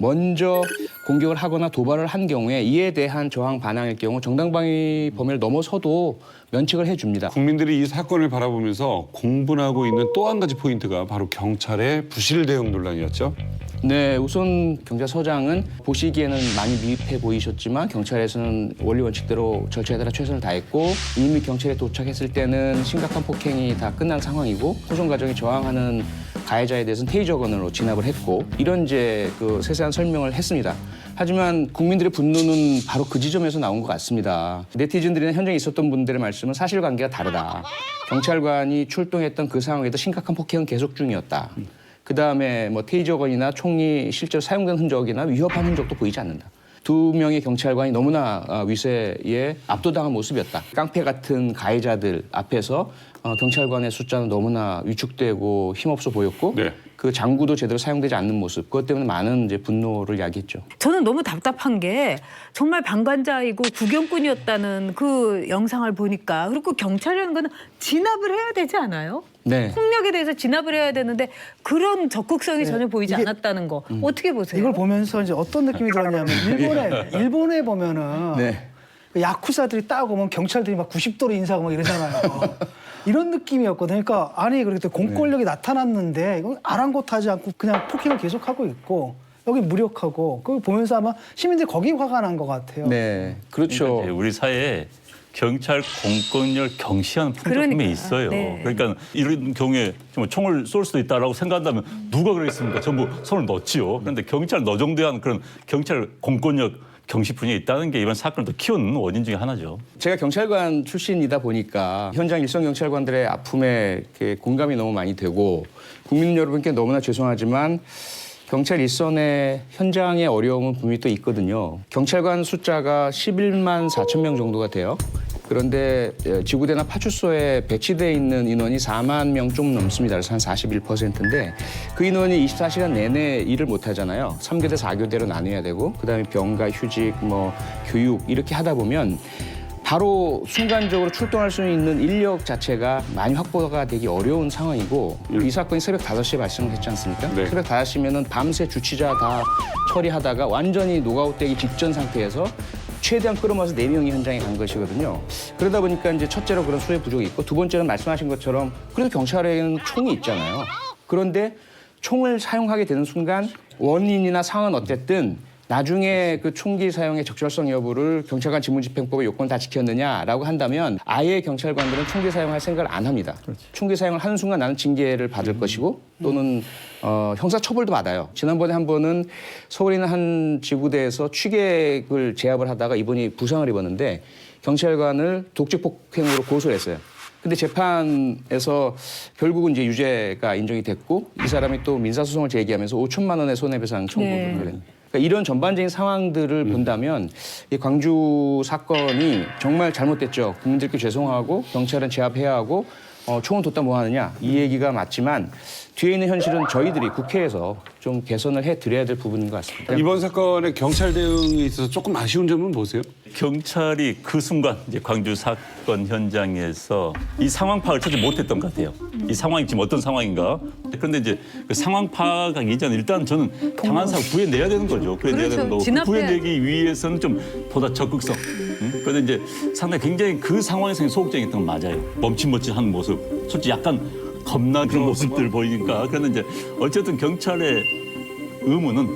먼저 공격을 하거나 도발을 한 경우에 이에 대한 저항 반항일 경우 정당방위 범위를 넘어서도 면책을 해줍니다. 국민들이 이 사건을 바라보면서 공분하고 있는 또 한 가지 포인트가 바로 경찰의 부실 대응 논란이었죠. 네, 우선 경찰서장은 보시기에는 많이 미흡해 보이셨지만 경찰에서는 원리 원칙대로 절차에 따라 최선을 다했고 이미 경찰에 도착했을 때는 심각한 폭행이 다 끝난 상황이고 소송 과정에 저항하는 가해자에 대해서는 테이저건으로 진압을 했고 이런 이제 그 세세한 설명을 했습니다. 하지만 국민들의 분노는 바로 그 지점에서 나온 것 같습니다. 네티즌들이나 현장에 있었던 분들의 말씀은 사실관계가 다르다. 경찰관이 출동했던 그 상황에도 심각한 폭행은 계속 중이었다. 그다음에 뭐 테이저건이나 총이 실제로 사용된 흔적이나 위협한 흔적도 보이지 않는다. 두 명의 경찰관이 너무나 위세에 압도당한 모습이었다. 깡패 같은 가해자들 앞에서 경찰관의 숫자는 너무나 위축되고 힘없어 보였고 네. 그 장구도 제대로 사용되지 않는 모습. 그것 때문에 많은 이제 분노를 야기했죠. 저는 너무 답답한 게 정말 방관자이고 구경꾼이었다는 그 영상을 보니까 그리고 경찰이라는 거는 진압을 해야 되지 않아요? 네. 폭력에 대해서 진압을 해야 되는데 그런 적극성이 전혀 보이지 않았다는 거 어떻게 보세요? 이걸 보면서 이제 어떤 느낌이 들었냐면 일본에 보면은 네. 그 야쿠자들이 딱 오면 경찰들이 막 90도로 인사하고 막 이러잖아요. 이런 느낌이었거든요. 그러니까 아니 그렇게 공권력이 나타났는데 이건 아랑곳하지 않고 그냥 폭행을 계속하고 있고 여기 무력하고 그걸 보면서 아마 시민들이 거기 화가 난 것 같아요. 네, 그렇죠. 그러니까 이제 우리 사회에 경찰 공권력 경시하는 풍토가 분명히 있어요. 네. 그러니까 이런 경우에 정말 총을 쏠 수도 있다라고 생각한다면 누가 그러겠습니까? 전부 손을 넣지요. 그런데 경찰 너정대한 그런 경찰 공권력 경시 분야에 있다는 게 이번 사건을 더 키운 원인 중에 하나죠. 제가 경찰관 출신이다 보니까 현장 일선 경찰관들의 아픔에 이렇게 공감이 너무 많이 되고 국민 여러분께 너무나 죄송하지만 경찰 일선의 현장의 어려움은 분명히 또 있거든요. 경찰관 숫자가 11만 4천 명 정도가 돼요. 그런데 지구대나 파출소에 배치돼 있는 인원이 4만 명 좀 넘습니다. 그래서 한 41%인데 그 인원이 24시간 내내 일을 못 하잖아요. 3교대, 4교대로 나눠야 되고 그다음에 병가, 휴직, 뭐 교육 이렇게 하다 보면 바로 순간적으로 출동할 수 있는 인력 자체가 많이 확보가 되기 어려운 상황이고 이 사건이 새벽 5시에 발생했지 않습니까? 네. 새벽 5시면은 밤새 주치자 다 처리하다가 완전히 노가웃되기 직전 상태에서 최대한 끌어모아서 4명이 현장에 간 것이거든요. 그러다 보니까 이제 첫째로 그런 수혜 부족이 있고 두 번째는 말씀하신 것처럼 그래도 경찰에는 총이 있잖아요. 그런데 총을 사용하게 되는 순간 원인이나 상황은 어쨌든 나중에 그 총기 사용의 적절성 여부를 경찰관 직무집행법의 요건을 다 지켰느냐라고 한다면 아예 경찰관들은 총기 사용할 생각을 안 합니다. 총기 사용을 하는 순간 나는 징계를 받을 것이고 또는 형사처벌도 받아요. 지난번에 한 번은 서울에 있는 한 지구대에서 취객을 제압을 하다가 이분이 부상을 입었는데 경찰관을 독직폭행으로 고소를 했어요. 근데 재판에서 결국은 이제 유죄가 인정이 됐고 이 사람이 또 민사소송을 제기하면서 5천만 원의 손해배상 청구를 했어요. 그러니까 이런 전반적인 상황들을 본다면 이 광주 사건이 정말 잘못됐죠. 국민들께 죄송하고 경찰은 제압해야 하고 총은 뒀다 뭐 하느냐 이 얘기가 맞지만 뒤에 있는 현실은 저희들이 국회에서 좀 개선을 해드려야 될 부분인 것 같습니다. 이번 사건의 경찰 대응에 있어서 조금 아쉬운 점은 보세요? 경찰이 그 순간 이제 광주 사건 현장에서 이 상황 파악을 찾지 못했던 것 같아요. 이 상황이 지금 어떤 상황인가. 그런데 이제 그 상황 파악하기 이전 일단 저는 당한 사람 구해내야 되는 거죠. 구해내야 그렇죠. 되는 거고 진압해야- 구해내기 위해서는 좀 보다 적극성. 그런데 이제 상당히 굉장히 그 상황에서 소극적이었던 건 맞아요. 멈칫멈칫한 모습. 솔직히 약간 겁나 그런 모습들 보이니까. 그런데 이제 어쨌든 경찰의 의무는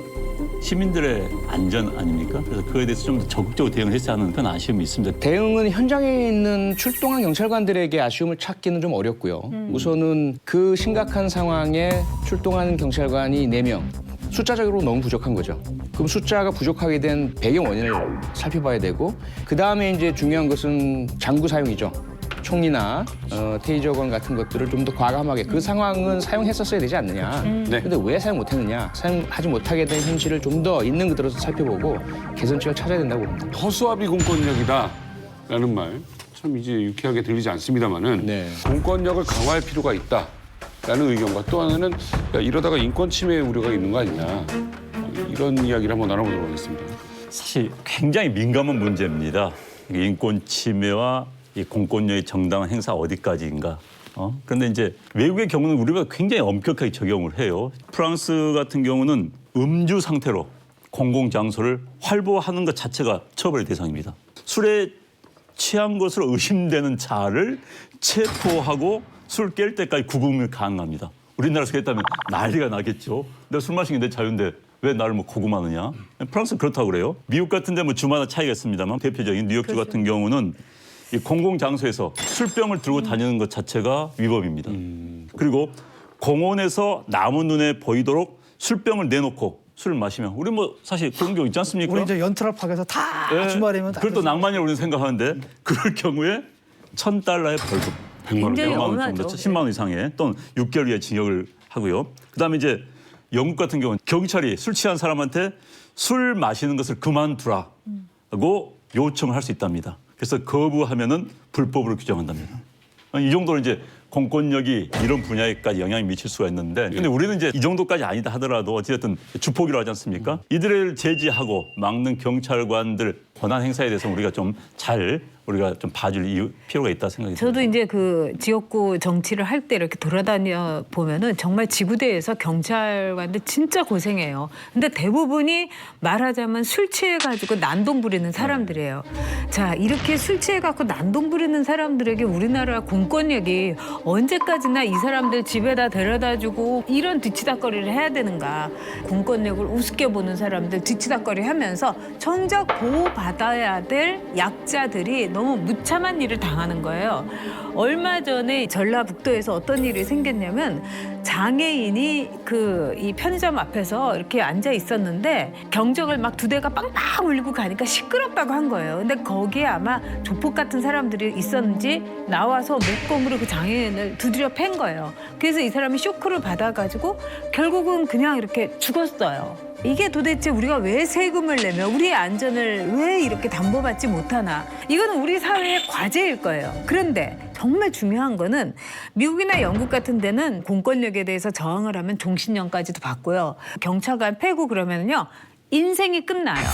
시민들의 안전 아닙니까? 그래서 그에 대해서 좀 더 적극적으로 대응을 했어야 하는 그런 아쉬움이 있습니다. 대응은 현장에 있는 출동한 경찰관들에게 아쉬움을 찾기는 좀 어렵고요. 우선은 그 심각한 상황에 출동하는 경찰관이 4명. 숫자적으로 너무 부족한 거죠. 그럼 숫자가 부족하게 된 배경 원인을 살펴봐야 되고 그다음에 이제 중요한 것은 장구 사용이죠. 총이나 테이저건 같은 것들을 좀 더 과감하게 그 상황은 사용했었어야 되지 않느냐. 네. 근데 왜 사용 못했느냐. 사용하지 못하게 된 현실을 좀 더 있는 그대로 살펴보고 개선책을 찾아야 된다고 봅니다. 허수아비 공권력이다라는 말 참 이제 유쾌하게 들리지 않습니다만은 네. 공권력을 강화할 필요가 있다라는 의견과 또 하나는 야, 이러다가 인권 침해 우려가 있는 거 아니냐 이런 이야기를 한번 나눠보도록 하겠습니다. 사실 굉장히 민감한 문제입니다. 인권 침해와 이 공권력의 정당한 행사 어디까지인가. 그런데 이제 외국의 경우는 우리가 굉장히 엄격하게 적용을 해요. 프랑스 같은 경우는 음주 상태로 공공장소를 활보하는 것 자체가 처벌의 대상입니다. 술에 취한 것으로 의심되는 자를 체포하고 술 깰 때까지 구금이 가능합니다. 우리나라에서 그랬다면 난리가 나겠죠. 내가 술 마시는 게 내 자유인데 왜 나를 뭐 구금하느냐. 프랑스는 그렇다고 그래요. 미국 같은 데 뭐 주마다 차이가 있습니다만 대표적인 뉴욕주 같은 경우는 이 공공장소에서 술병을 들고 다니는 것 자체가 위법입니다. 그리고 공원에서 남의 눈에 보이도록 술병을 내놓고 술을 마시면 우리 뭐 사실 그런 경우 있지 않습니까? 우리 이제 연트럴파크에서 다 예, 주말이면 다 그걸 또 낭만이라고 우리는 생각하는데 그럴 경우에 $1,000의 벌금, 100만 원. 굉장히 100만 원 엄하죠. 정도, 10만 원 이상의 또는 6개월 이하의 징역을 하고요. 그다음에 이제 영국 같은 경우는 경찰이 술 취한 사람한테 술 마시는 것을 그만두라고 요청을 할 수 있답니다. 그래서 거부하면은 불법으로 규정한답니다. 이 정도로 이제 공권력이 이런 분야에까지 영향을 미칠 수가 있는데 근데 우리는 이제 이 정도까지 아니다 하더라도 어쨌든 주폭이라고 하지 않습니까? 이들을 제지하고 막는 경찰관들 권한 행사에 대해서 우리가 좀 잘 우리가 좀 봐줄 필요가 있다 생각이 듭니다. 저도 이제 그 지역구 정치를 할 때 이렇게 돌아다녀 보면은 정말 지구대에서 경찰관들 진짜 고생해요. 근데 대부분이 말하자면 술 취해가지고 난동 부리는 사람들이에요. 자, 이렇게 술 취해갖고 난동 부리는 사람들에게 우리나라 공권력이 언제까지나 이 사람들 집에다 데려다주고 이런 뒤치다꺼리를 해야 되는가. 공권력을 우습게 보는 사람들 뒤치다꺼리 하면서 정작 보호받아야 될 약자들이 너무 무참한 일을 당하는 거예요. 얼마 전에 전라북도에서 어떤 일이 생겼냐면 장애인이 이 편의점 앞에서 이렇게 앉아 있었는데 경적을 막 2대가 빵빵 울리고 가니까 시끄럽다고 한 거예요. 근데 거기에 아마 조폭 같은 사람들이 있었는지 나와서 목검으로 그 장애인을 두드려 팬 거예요. 그래서 이 사람이 쇼크를 받아가지고 결국은 그냥 이렇게 죽었어요. 이게 도대체 우리가 왜 세금을 내며 우리의 안전을 왜 이렇게 담보받지 못하나. 이거는 우리 사회의 과제일 거예요. 그런데 정말 중요한 거는 미국이나 영국 같은 데는 공권력에 대해서 저항을 하면 종신형까지도 받고요. 경찰관 패고 그러면요 인생이 끝나요.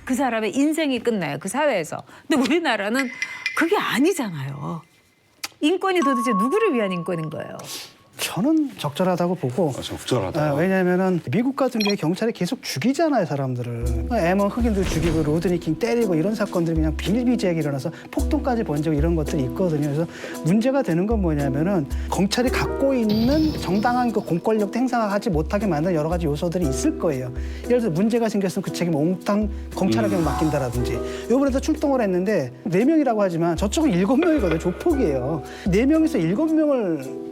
그 사람의 인생이 끝나요. 그 사회에서. 근데 우리나라는 그게 아니잖아요. 인권이 도대체 누구를 위한 인권인 거예요? 저는 적절하다고 보고. 적절하다. 왜냐하면은 미국 같은 경우에 경찰이 계속 죽이잖아요, 사람들을. M1 흑인들 죽이고 로드니 킹 때리고 이런 사건들이 그냥 비일비재하게 일어나서 폭동까지 번지고 이런 것들이 있거든요. 그래서 문제가 되는 건 뭐냐면은 경찰이 갖고 있는 정당한 그 공권력도 행사하지 못하게 만드는 여러 가지 요소들이 있을 거예요. 예를 들어 문제가 생겼으면 그 책임 몽땅 검찰에게 맡긴다라든지. 이번에도 출동을 했는데 4명이라고 하지만 저쪽은 7명이거든요. 조폭이에요. 4명에서 7명을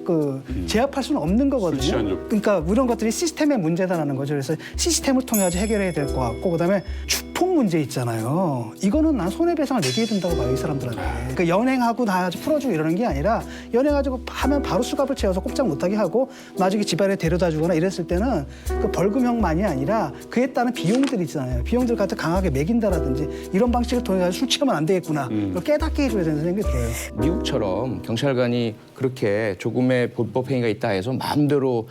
제압할 수는 없는 거거든요. 술취한 그러니까 이런 것들이 시스템의 문제다라는 거죠. 그래서 시스템을 통해 가지고 해결해야 될 것 같고, 그다음에 주폭 문제 있잖아요. 이거는 난 손해배상을 매겨야 된다고 봐요, 이 사람들한테. 그러니까 연행하고 다 풀어주고 이러는 게 아니라 연행가지고 하면 바로 수갑을 채워서 꼼짝 못하게 하고 나중에 집안에 데려다주거나 이랬을 때는 그 벌금형만이 아니라 그에 따른 비용들 있잖아요. 비용들 갖다 강하게 매긴다라든지 이런 방식을 통해 가지고 술 취하면 안 되겠구나. 그걸 깨닫게 해줘야 되는 생각이 들어요. 미국처럼 경찰관이 그렇게 조금의 불법 행위가 있다 해서 마음대로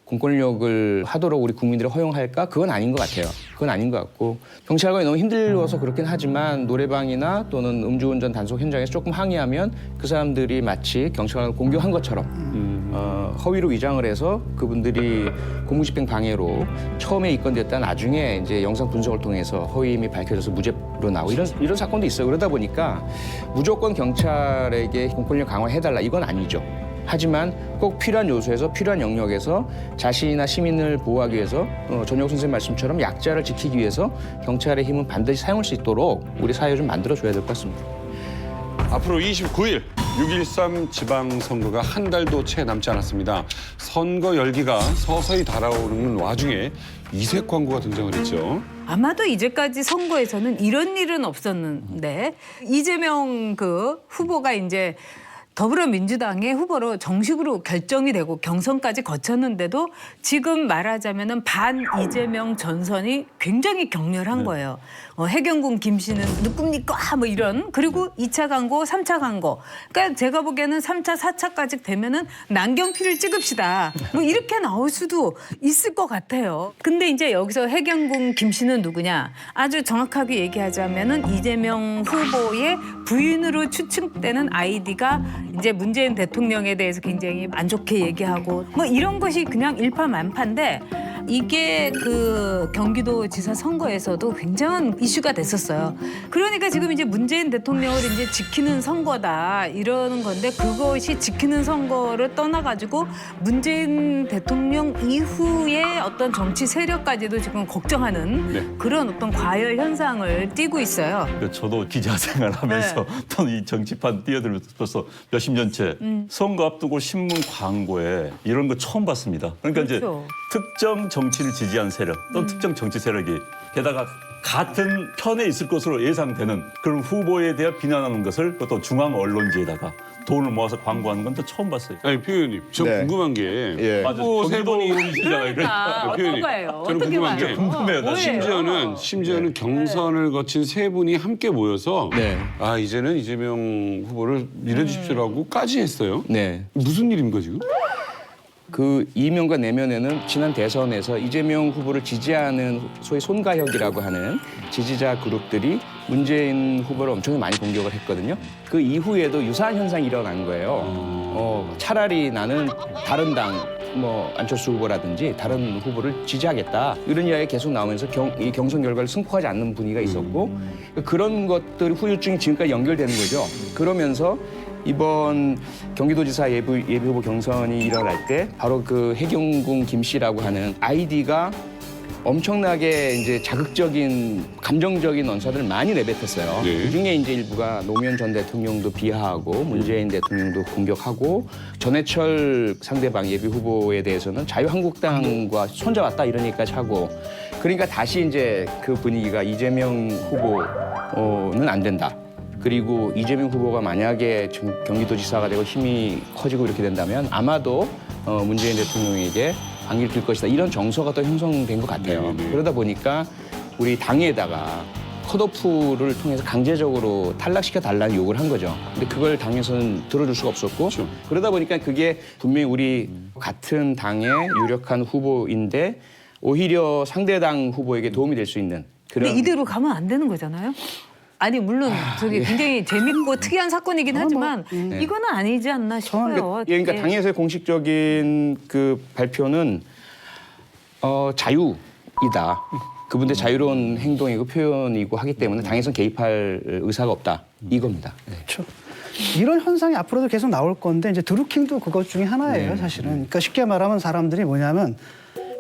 공권력을 하도록 우리 국민들이 허용할까? 그건 아닌 것 같아요. 그건 아닌 것 같고 경찰관이 너무 힘들어서 그렇긴 하지만 노래방이나 또는 음주운전 단속 현장에서 조금 항의하면 그 사람들이 마치 경찰관을 공격한 것처럼 허위로 위장을 해서 그분들이 공무집행 방해로 처음에 입건됐다 나중에 이제 영상 분석을 통해서 허위임이 밝혀져서 무죄로 나오고 이런 사건도 있어요. 그러다 보니까 무조건 경찰에게 공권력 강화해달라 이건 아니죠. 하지만 꼭 필요한 요소에서 필요한 영역에서 자신이나 시민을 보호하기 위해서 전혁 선생님 말씀처럼 약자를 지키기 위해서 경찰의 힘은 반드시 사용할 수 있도록 우리 사회를 좀 만들어줘야 될 것 같습니다. 앞으로 29일 6.13 지방선거가 한 달도 채 남지 않았습니다. 선거 열기가 서서히 달아오르는 와중에 이색 광고가 등장을 했죠. 아마도 이제까지 선거에서는 이런 일은 없었는데 이재명 그 후보가 이제 더불어민주당의 후보로 정식으로 결정이 되고 경선까지 거쳤는데도 지금 말하자면은 반 이재명 전선이 굉장히 격렬한 거예요. 해경군 김 씨는 누굽니까? 뭐 이런. 그리고 2차 광고, 3차 광고. 그러니까 제가 보기에는 3차, 4차까지 되면은 남경필을 찍읍시다. 뭐 이렇게 나올 수도 있을 것 같아요. 근데 이제 여기서 해경군 김 씨는 누구냐? 아주 정확하게 얘기하자면은 이재명 후보의 부인으로 추측되는 아이디가 이제 문재인 대통령에 대해서 굉장히 안 좋게 얘기하고 뭐 이런 것이 그냥 일파만파인데 이게 그 경기도지사 선거에서도 굉장한 이슈가 됐었어요. 그러니까 지금 이제 문재인 대통령을 이제 지키는 선거다 이러는 건데 그것이 지키는 선거를 떠나가지고 문재인 대통령 이후의 어떤 정치 세력까지도 지금 걱정하는 그런 어떤 과열 현상을 띠고 있어요. 저도 기자 생활하면서 또 이 정치판 뛰어들면서 벌써 몇십 년째 선거 앞두고 신문 광고에 이런 거 처음 봤습니다. 그러니까 그렇죠. 이제 특정 정치를 지지한 세력 또는 특정 정치 세력이 게다가 같은 편에 있을 것으로 예상되는 그런 후보에 대해 비난하는 것을 또 중앙 언론지에다가 돈을 모아서 광고하는 건 또 처음 봤어요. 아니 표 의원님, 저 네. 궁금한 게 예. 맞아. 후보 세 분이 의원이시잖아요. 그러니까 표 의원님, 어떤 거예요? 저는 어떻게 궁금한 게 봐요? 궁금해요. 나 뭐예요? 심지어는 경선을 거친 세 분이 함께 모여서 네. 아 이제는 이재명 후보를 밀어주십시오라고까지 했어요. 네. 무슨 일입니까 지금? 그 이면과 내면에는 지난 대선에서 이재명 후보를 지지하는 소위 손가혁이라고 하는 지지자 그룹들이 문재인 후보를 엄청 많이 공격을 했거든요. 그 이후에도 유사한 현상이 일어난 거예요. 차라리 나는 다른 당, 뭐 안철수 후보라든지 다른 후보를 지지하겠다 이런 이야기가 계속 나오면서 이 경선 결과를 승포하지 않는 분위기가 있었고 그런 것들이 후유증이 지금까지 연결되는 거죠. 그러면서 이번 경기도지사 예비 후보 경선이 일어날 때 바로 그 해경군 김 씨라고 하는 아이디가 엄청나게 이제 자극적인 감정적인 언사들을 많이 내뱉었어요. 네. 그중에 이제 일부가 노무현 전 대통령도 비하하고 문재인 대통령도 공격하고 전해철 상대방 예비 후보에 대해서는 자유한국당과 손잡았다 이런 얘기까지 하고 그러니까 다시 이제 그 분위기가 이재명 후보는 안 된다. 그리고 이재명 후보가 만약에 경기도지사가 되고 힘이 커지고 이렇게 된다면 아마도 문재인 대통령에게 반기를 들 것이다. 이런 정서가 또 형성된 것 같아요. 네. 그러다 보니까 우리 당에다가 컷오프를 통해서 강제적으로 탈락시켜 달라는 요구를 한 거죠. 근데 그걸 당에서는 들어줄 수가 없었고 그렇죠. 그러다 보니까 그게 분명히 우리 같은 당의 유력한 후보인데 오히려 상대당 후보에게 도움이 될 수 있는 그런 근데 이대로 가면 안 되는 거잖아요. 아니 물론 저기 굉장히 재밌고 특이한 사건이긴 하지만 이거는 아니지 않나 싶어요. 그러니까 예. 당에서의 공식적인 그 발표는 자유이다. 그분들 자유로운 행동이고 표현이고 하기 때문에 당에서는 개입할 의사가 없다. 이겁니다. 네. 그렇죠. 이런 현상이 앞으로도 계속 나올 건데 이제 드루킹도 그것 중에 하나예요, 사실은. 그러니까 쉽게 말하면 사람들이 뭐냐면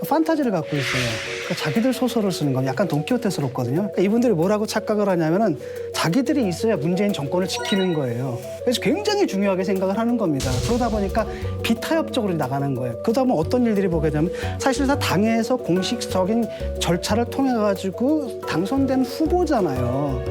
판타지를 갖고 있어요. 그러니까 자기들 소설을 쓰는 건 약간 돈키호테스럽거든요. 그러니까 이분들이 뭐라고 착각을 하냐면은 자기들이 있어야 문재인 정권을 지키는 거예요. 그래서 굉장히 중요하게 생각을 하는 겁니다. 그러다 보니까 비타협적으로 나가는 거예요. 그러다 보면 어떤 일들이 보게 되면 사실 다 당에서 공식적인 절차를 통해 가지고 당선된 후보잖아요.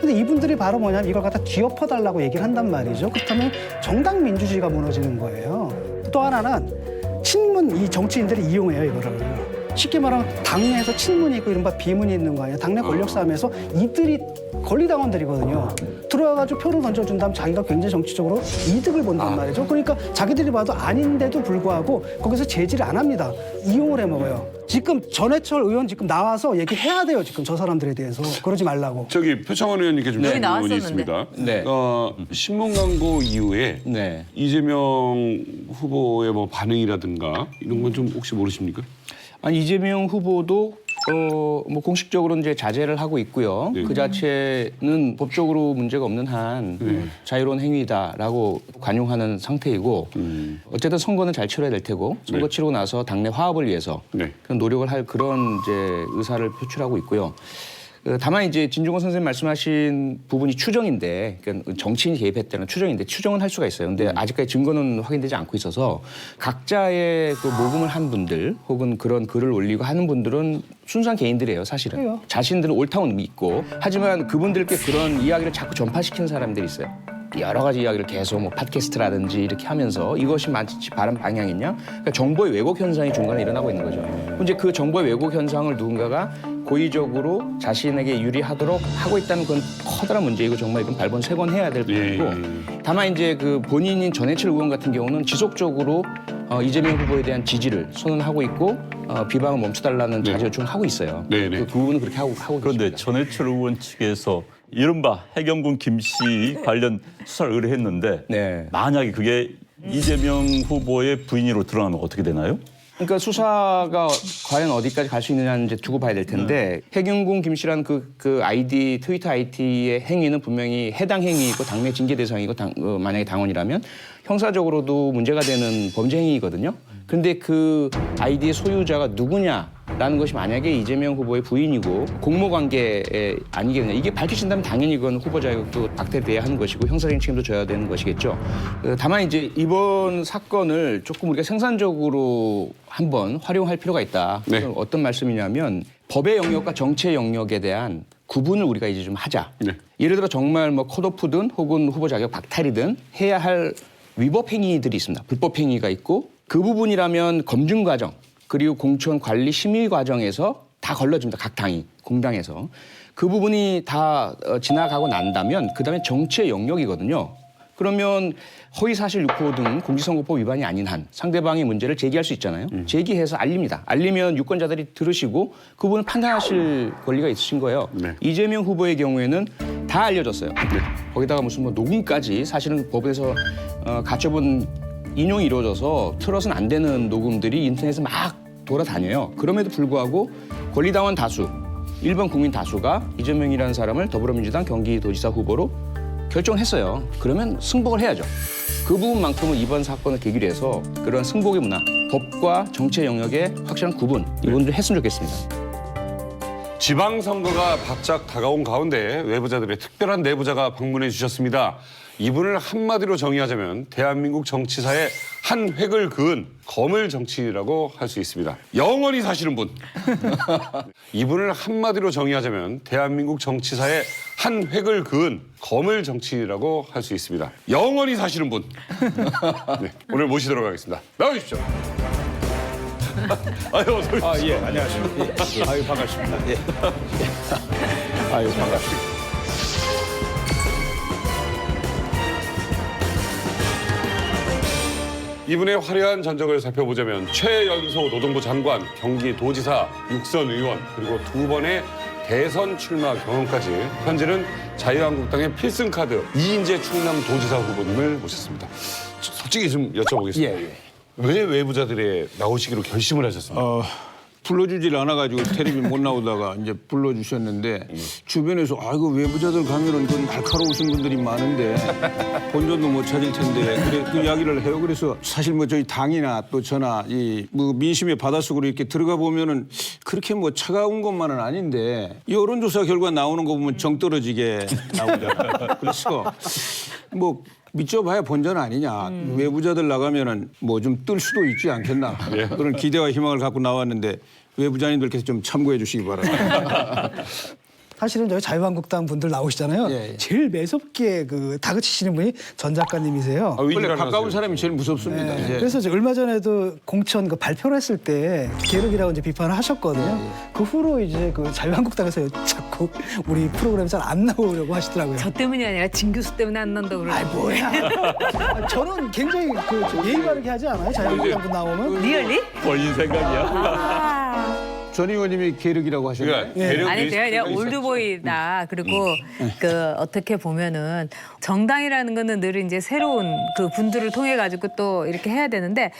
근데 이분들이 바로 뭐냐면 이걸 갖다 뒤엎어달라고 얘기를 한단 말이죠. 그렇다면 정당 민주주의가 무너지는 거예요. 또 하나는 친문, 이 정치인들이 이용해요, 이거를. 쉽게 말하면 당내에서 친문이 있고 이른바 비문이 있는 거 아니에요. 당내 권력 싸움에서 이들이 권리당원들이거든요. 들어와가지고 표를 던져준다면 자기가 굉장히 정치적으로 이득을 본단 말이죠. 그러니까 자기들이 봐도 아닌데도 불구하고 거기서 제지를 안 합니다. 이용을 해먹어요. 지금 전해철 의원 지금 나와서 얘기해야 돼요. 지금 저 사람들에 대해서. 그러지 말라고. 저기 표창원 의원님께 좀 여기 질문이 나왔었는데. 있습니다. 네. 신문 광고 이후에 네. 이재명 후보의 뭐 반응이라든가 이런 건 좀 혹시 모르십니까? 아니 이재명 후보도 뭐 공식적으로 이제 자제를 하고 있고요. 네. 그 자체는 법적으로 문제가 없는 한 자유로운 행위다라고 관용하는 상태이고 어쨌든 선거는 잘 치러야 될 테고 선거 네. 치르고 나서 당내 화합을 위해서 네. 그런 노력을 할 그런 이제 의사를 표출하고 있고요. 다만 이제 진중권 선생님 말씀하신 부분이 추정인데, 그러니까 정치인이 개입했다는 추정인데 추정은 할 수가 있어요. 근데 아직까지 증거는 확인되지 않고 있어서 각자의 그 모금을 한 분들 혹은 그런 글을 올리고 하는 분들은 순수한 개인들이에요, 사실은. 그래요. 자신들은 옳다고 믿고 하지만 그분들께 그런 이야기를 자꾸 전파시키는 사람들이 있어요. 여러 가지 이야기를 계속 뭐 팟캐스트라든지 이렇게 하면서 이것이 마치 바른 방향이냐? 그러니까 정보의 왜곡 현상이 중간에 일어나고 있는 거죠. 이제 그 정보의 왜곡 현상을 누군가가 고의적으로 자신에게 유리하도록 하고 있다는 건 커다란 문제이고 정말 이건 발본색원해야 될 부분이고 다만 이제 그 본인인 전해철 의원 같은 경우는 지속적으로 이재명 후보에 대한 지지를 선언하고 있고 비방을 멈춰달라는 자제 요청을 하고 있어요. 네네. 그 부분은 그렇게 하고 그런데 계십니다. 전해철 의원 측에서 이른바 해경군 김씨 관련 수사를 의뢰했는데 네. 만약에 그게 이재명 후보의 부인으로 드러나면 어떻게 되나요? 그러니까 수사가 과연 어디까지 갈 수 있느냐는 이제 두고 봐야 될 텐데 해경군 김 씨라는 그 아이디 트위터 아이디의 행위는 분명히 해당 행위이고 당내 징계 대상이고 만약에 당원이라면 형사적으로도 문제가 되는 범죄 행위거든요. 그런데 그 아이디의 소유자가 누구냐라는 것이 만약에 이재명 후보의 부인이고 공모관계 아니겠느냐 이게 밝혀진다면 당연히 이건 후보 자격도 박탈돼야 하는 것이고 형사적인 책임도 져야 되는 것이겠죠. 다만 이제 이번 사건을 조금 우리가 생산적으로 한번 활용할 필요가 있다. 네. 어떤 말씀이냐면 법의 영역과 정치의 영역에 대한 구분을 우리가 이제 좀 하자. 네. 예를 들어 정말 뭐 컷오프든 혹은 후보 자격 박탈이든 해야 할 위법 행위들이 있습니다. 불법 행위가 있고 그 부분이라면 검증 과정 그리고 공천 관리 심의 과정에서 다 걸러집니다. 각 당이 공당에서 그 부분이 다 지나가고 난다면 그다음에 정치의 영역이거든요. 그러면 허위사실 유포 등 공직선거법 위반이 아닌 한 상대방의 문제를 제기할 수 있잖아요. 제기해서 알립니다. 알리면 유권자들이 들으시고 그 부분을 판단하실 권리가 있으신 거예요. 네. 이재명 후보의 경우에는 다 알려졌어요. 거기다가 무슨 뭐 녹음까지 사실은 법에서 가처분 인용이 이루어져서 틀어서는 안 되는 녹음들이 인터넷에 막 돌아다녀요. 그럼에도 불구하고 권리당원 다수, 일반 국민 다수가 이재명이라는 사람을 더불어민주당 경기도지사 후보로 결정했어요. 그러면 승복을 해야죠. 그 부분만큼은 이번 사건을 계기로 해서 그런 승복의 문화, 법과 정치의 영역의 확실한 구분 이분들 했으면 좋겠습니다. 지방선거가 바짝 다가온 가운데 외부자들의 특별한 내부자가 방문해 주셨습니다. 이분을 한마디로 정의하자면 대한민국 정치사의 한 획을 그은 거물 정치라고 할 수 있습니다. 영원히 사시는 분. 이분을 한마디로 정의하자면 대한민국 정치사의 한 획을 그은 거물 정치라고 할 수 있습니다. 영원히 사시는 분. 네, 오늘 모시도록 하겠습니다. 나와주십시오. 아유, 어서 오십시오. 예, 안녕하십니까. 아유, 반갑습니다. 예. 아유, 반갑습니다. 이분의 화려한 전적을 살펴보자면 최연소 노동부 장관, 경기도지사, 육선 의원, 그리고 2번의 대선 출마 경험까지 현재는 자유한국당의 필승카드 이인재 충남도지사 후보님을 모셨습니다. 솔직히 좀 여쭤보겠습니다. 예. 왜 외부자들에 나오시기로 결심을 하셨습니까? 불러주질 않아가지고 텔레비 못 나오다가 이제 불러주셨는데 주변에서 그 외부자들 가면은 그 날카로우신 분들이 많은데 본전도 못 찾을 텐데 그래 그 이야기를 해요. 그래서 사실 뭐 저희 당이나 또 저나 이 뭐 민심의 바닷속으로 이렇게 들어가 보면은 그렇게 뭐 차가운 것만은 아닌데 이 여론조사 결과 나오는 거 보면 정 떨어지게 나오잖아요. 그래서 뭐 믿져봐야 본전 아니냐. 외부자들 나가면은 뭐 좀 뜰 수도 있지 않겠나. 그런 기대와 희망을 갖고 나왔는데 외부자님들께서 좀 참고해 주시기 바랍니다. 사실은 저희 자유한국당 분들 나오시잖아요. 예. 제일 매섭게 그 다그치시는 분이 전 작가님이세요. 원래 가까운 사람이 제일 무섭습니다. 네. 예. 그래서 이제 얼마 전에도 공천 그 발표를 했을 때 계륵이라고 이제 비판을 하셨거든요. 그 후로 이제 그 자유한국당에서 자꾸 우리 프로그램 잘 안 나오려고 하시더라고요. 저 때문이 아니라 진 교수 때문에 안 난다고 그러고. 아이 뭐야? 저는 굉장히 그 예의 바르게 하지 않아요? 자유한국당 분 나오면. 리얼리? 본인 생각이야. 아. 전 의원님이 계륵이라고 하셨나요? 그러니까 아니 제가 그냥 올드보이다. 그리고 그 어떻게 보면은 정당이라는 거는 늘 이제 새로운 그 분들을 통해 가지고 또 이렇게 해야 되는데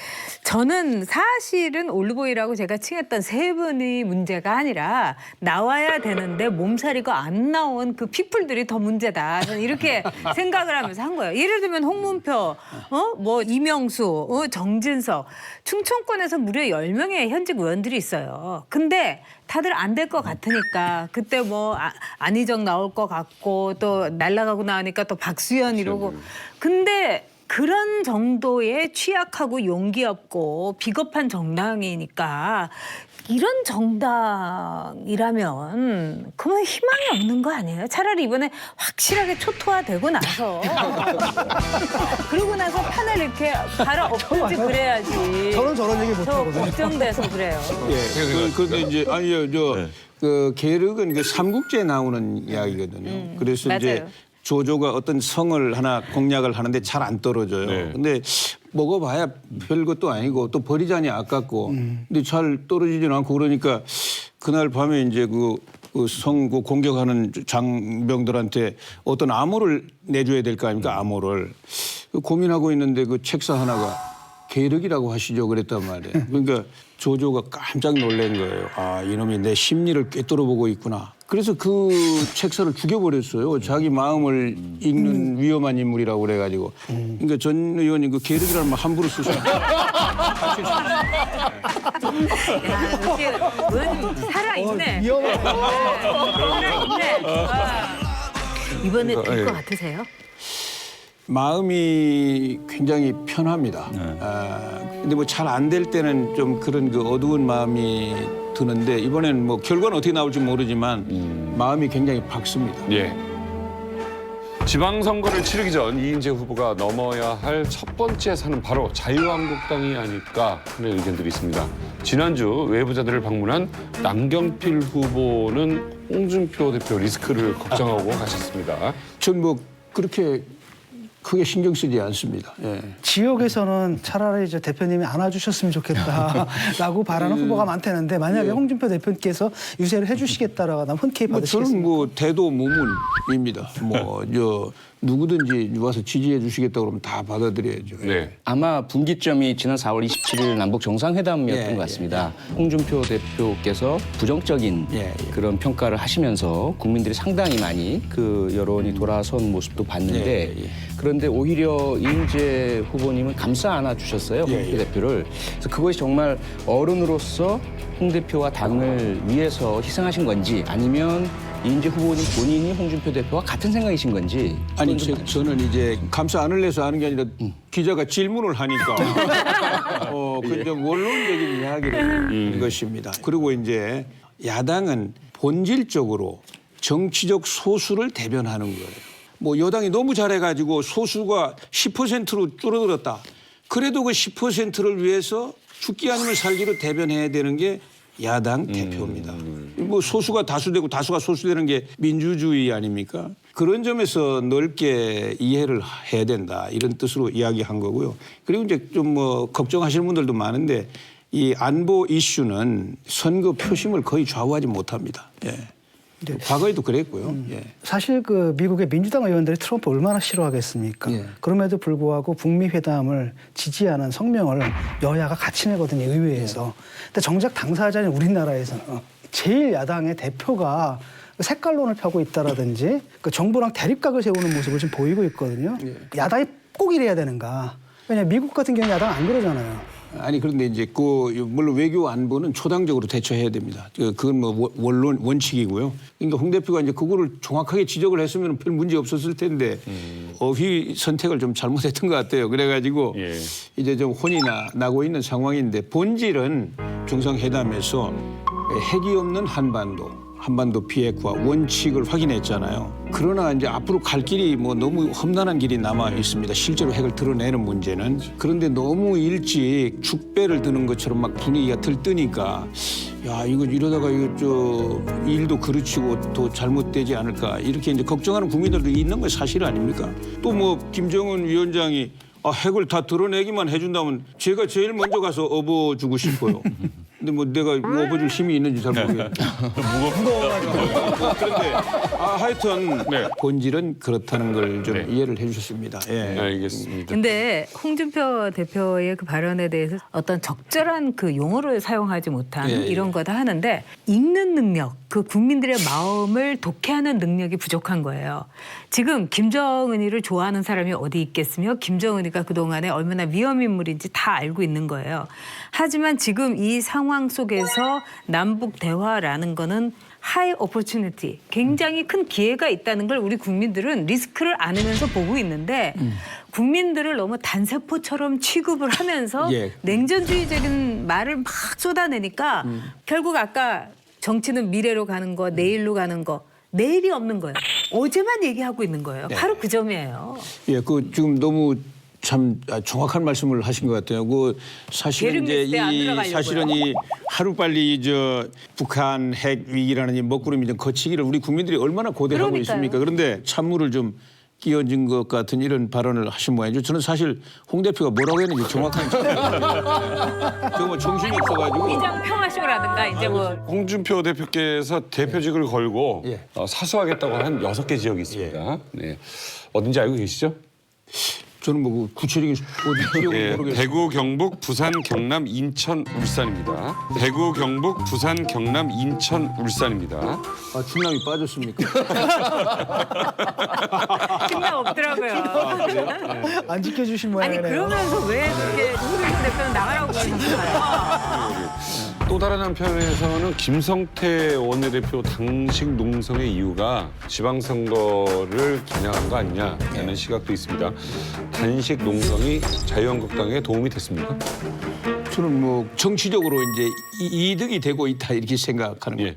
저는 사실은 올드보이라고 제가 칭했던 세 분이 문제가 아니라 나와야 되는데 몸살이가 안 나온 그 피플들이 더 문제다. 저는 이렇게 생각을 하면서 한 거예요. 예를 들면 홍문표, 뭐 이명수, 정진석, 충청권에서 무려 10명의 현직 의원들이 있어요. 근데 다들 안 될 것 같으니까 그때 뭐 안희정 나올 것 같고 또 날아가고 나니까 또 박수현 이러고 근데 그런 정도의 취약하고 용기 없고 비겁한 정당이니까 이런 정당이라면 그러면 희망이 없는 거 아니에요? 차라리 이번에 확실하게 초토화되고 나서 그러고 나서 판을 이렇게 갈아 엎든지 그래야지. 저는 저런 얘기 못 저 하거든요. 걱정돼서 그래요. 예. 그런데 이제 아니요 그 계륵은 그 삼국지에 나오는 이야기거든요. 그래서 이제 맞아요. 조조가 어떤 성을 하나 공략을 하는데 잘 안 떨어져요. 네. 근데 먹어봐야 별것도 아니고 또 버리자니 아깝고 근데 잘 떨어지지는 않고 그러니까 그날 밤에 이제 그 성 공격하는 장병들한테 어떤 암호를 내줘야 될 거 아닙니까? 암호를 고민하고 있는데 그 책사 하나가 계륵이라고 하시죠 그랬단 말이에요. 그러니까 조조가 깜짝 놀란 거예요. 아 이놈이 내 심리를 꿰뚫어 보고 있구나. 그래서 그 책사를 죽여버렸어요. 자기 마음을 읽는 위험한 인물이라고 그래가지고. 그러니까 전 의원이 그 계륵이라는 말 함부로 쓰시면 야, 역시 의원님 살아있네. 위험해. 살아있네. 이번에 될 예. 것 같으세요? 마음이 굉장히 편합니다. 근데 뭐 잘 안 될 때는 좀 그런 그 어두운 마음이 드는데 이번에는 뭐 결과는 어떻게 나올지 모르지만 마음이 굉장히 밝습니다. 예. 지방선거를 치르기 전 이인재 후보가 넘어야 할 첫 번째 산은 바로 자유한국당이 아닐까 하는 의견들이 있습니다. 지난주 외부자들을 방문한 남경필 후보는 홍준표 대표 리스크를 걱정하고 가셨습니다. 전 뭐 그렇게 크게 신경 쓰지 않습니다. 예. 지역에서는 차라리 이제 대표님이 안아주셨으면 좋겠다라고 바라는 후보가 많다는데 만약에 홍준표 대표님께서 유세를 해주시겠다라고 하면 흔쾌히 뭐 저는 받으시겠습니까? 뭐 대도무문입니다. 뭐 저 누구든지 와서 지지해 주시겠다고 그러면 다 받아들여야죠. 네. 아마 분기점이 지난 4월 27일 남북 정상회담이었던 예, 것 같습니다. 홍준표 대표께서 부정적인 예. 그런 평가를 하시면서 국민들이 상당히 많이 그 여론이 돌아선 모습도 봤는데 예. 그런데 오히려 이인재 후보님은 감싸 안아 주셨어요. 홍준표 대표를. 그래서 그것이 정말 어른으로서 홍 대표와 당을 위해서 희생하신 건지 아니면 이인재 후보님 본인이 홍준표 대표와 같은 생각이신 건지 아니 저는 이제 감사 안 할래서 하는 게 아니라 기자가 질문을 하니까 그 좀 원론적인 이야기를 한 것입니다. 그리고 이제 야당은 본질적으로 정치적 소수를 대변하는 거예요. 뭐 여당이 너무 잘해가지고 소수가 10%로 줄어들었다. 그래도 그 10%를 위해서 죽기 아니면 살기로 대변해야 되는 게 야당 대표입니다. 뭐 소수가 다수되고 다수가 소수되는 게 민주주의 아닙니까? 그런 점에서 넓게 이해를 해야 된다 이런 뜻으로 이야기한 거고요. 그리고 이제 좀 뭐 걱정하시는 분들도 많은데 이 안보 이슈는 선거 표심을 거의 좌우하지 못합니다. 예. 과거에도 그랬고요. 예. 사실 그 미국의 민주당 의원들이 트럼프 얼마나 싫어하겠습니까? 예. 그럼에도 불구하고 북미 회담을 지지하는 성명을 여야가 같이 내거든요, 의회에서. 근데 정작 당사자인 우리나라에서는 제일 야당의 대표가 색깔론을 펴고 있다라든지 그 정부랑 대립각을 세우는 모습을 지금 보이고 있거든요. 야당이 꼭 이래야 되는가? 왜냐하면 미국 같은 경우 야당 안 그러잖아요. 아니 그런데 이제 물론 외교 안보는 초당적으로 대처해야 됩니다. 그건 뭐 원론 원칙이고요. 그러니까 홍 대표가 이제 그거를 정확하게 지적을 했으면 별 문제 없었을 텐데 어휘 선택을 좀 잘못했던 것 같아요. 그래가지고 예. 이제 좀 혼이 나고 있는 상황인데 본질은 정상회담에서 핵이 없는 한반도 비핵화 원칙을 확인했잖아요. 그러나 이제 앞으로 갈 길이 뭐 너무 험난한 길이 남아 있습니다. 실제로 핵을 드러내는 문제는. 그런데 너무 일찍 축배를 드는 것처럼 막 분위기가 들뜨니까 야 이거 이러다가 일도 그르치고 더 잘못되지 않을까 이렇게 이제 걱정하는 국민들도 있는 건 사실 아닙니까? 또 뭐 김정은 위원장이 핵을 다 드러내기만 해준다면 제가 제일 먼저 가서 업어주고 싶어요. 근데 뭐 내가 업어줄 힘이 있는지 잘 모르겠어요. 그런데 하여튼 본질은 그렇다는 걸 좀 이해를 해주셨습니다. 예. 알겠습니다. 근데 홍준표 대표의 그 발언에 대해서 어떤 적절한 그 용어를 사용하지 못한 이런 거다 하는데 읽는 능력, 그 국민들의 마음을 독해하는 능력이 부족한 거예요. 지금 김정은이를 좋아하는 사람이 어디 있겠으며 김정은이가 그동안에 얼마나 위험인물인지 다 알고 있는 거예요. 하지만 지금 이 상황 속에서 남북 대화라는 거는 하이 오퍼튜니티, 굉장히 큰 기회가 있다는 걸 우리 국민들은 리스크를 안으면서 보고 있는데 국민들을 너무 단세포처럼 취급을 하면서 냉전주의적인 말을 막 쏟아내니까 결국 아까 정치는 미래로 가는 거, 내일로 가는 거, 내일이 없는 거예요. 어제만 얘기하고 있는 거예요. 바로 그 점이에요. 예, 지금 너무 참 정확한 말씀을 하신 것 같아요. 사실은 이제 이 하루빨리 북한 핵 위기라는 이 먹구름이 좀 거치기를 우리 국민들이 얼마나 고대하고 있습니까? 그런데 찬물을 좀 끼얹은 것 같은 이런 발언을 하신 모양이죠. 저는 사실 홍 대표가 뭐라고 했는지 정확하게 정말 정신이 없어가지고. 이장 평화쇼라든가 이제 뭐. 홍준표 대표께서 대표직을 걸고 사수하겠다고 한 6개 지역이 있습니다. 네. 어딘지 알고 계시죠? 저는 뭐 구체적인 어디 지역은 모르겠어요. 대구, 경북, 부산, 경남, 인천, 울산입니다. 대구, 경북, 부산, 경남, 인천, 울산입니다. 충남이 빠졌습니까? 끝나 없더라고요. 안 지켜주신 모양이네요. 아니 그러면서 왜 그렇게 홍준표 대표는 나가라고 그러셨어요? 또 다른 한편에서는 김성태 원내대표 당식 농성의 이유가 지방선거를 겨냥한 거 아니냐라는 시각도 있습니다. 단식 농성이 자유한국당에 도움이 됐습니까? 저는 뭐 정치적으로 이제 이득이 되고 있다 이렇게 생각하는 거예요.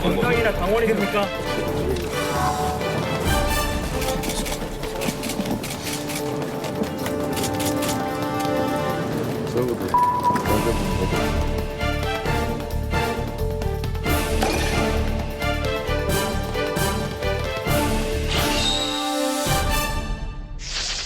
건강이라 당원이 됩니까?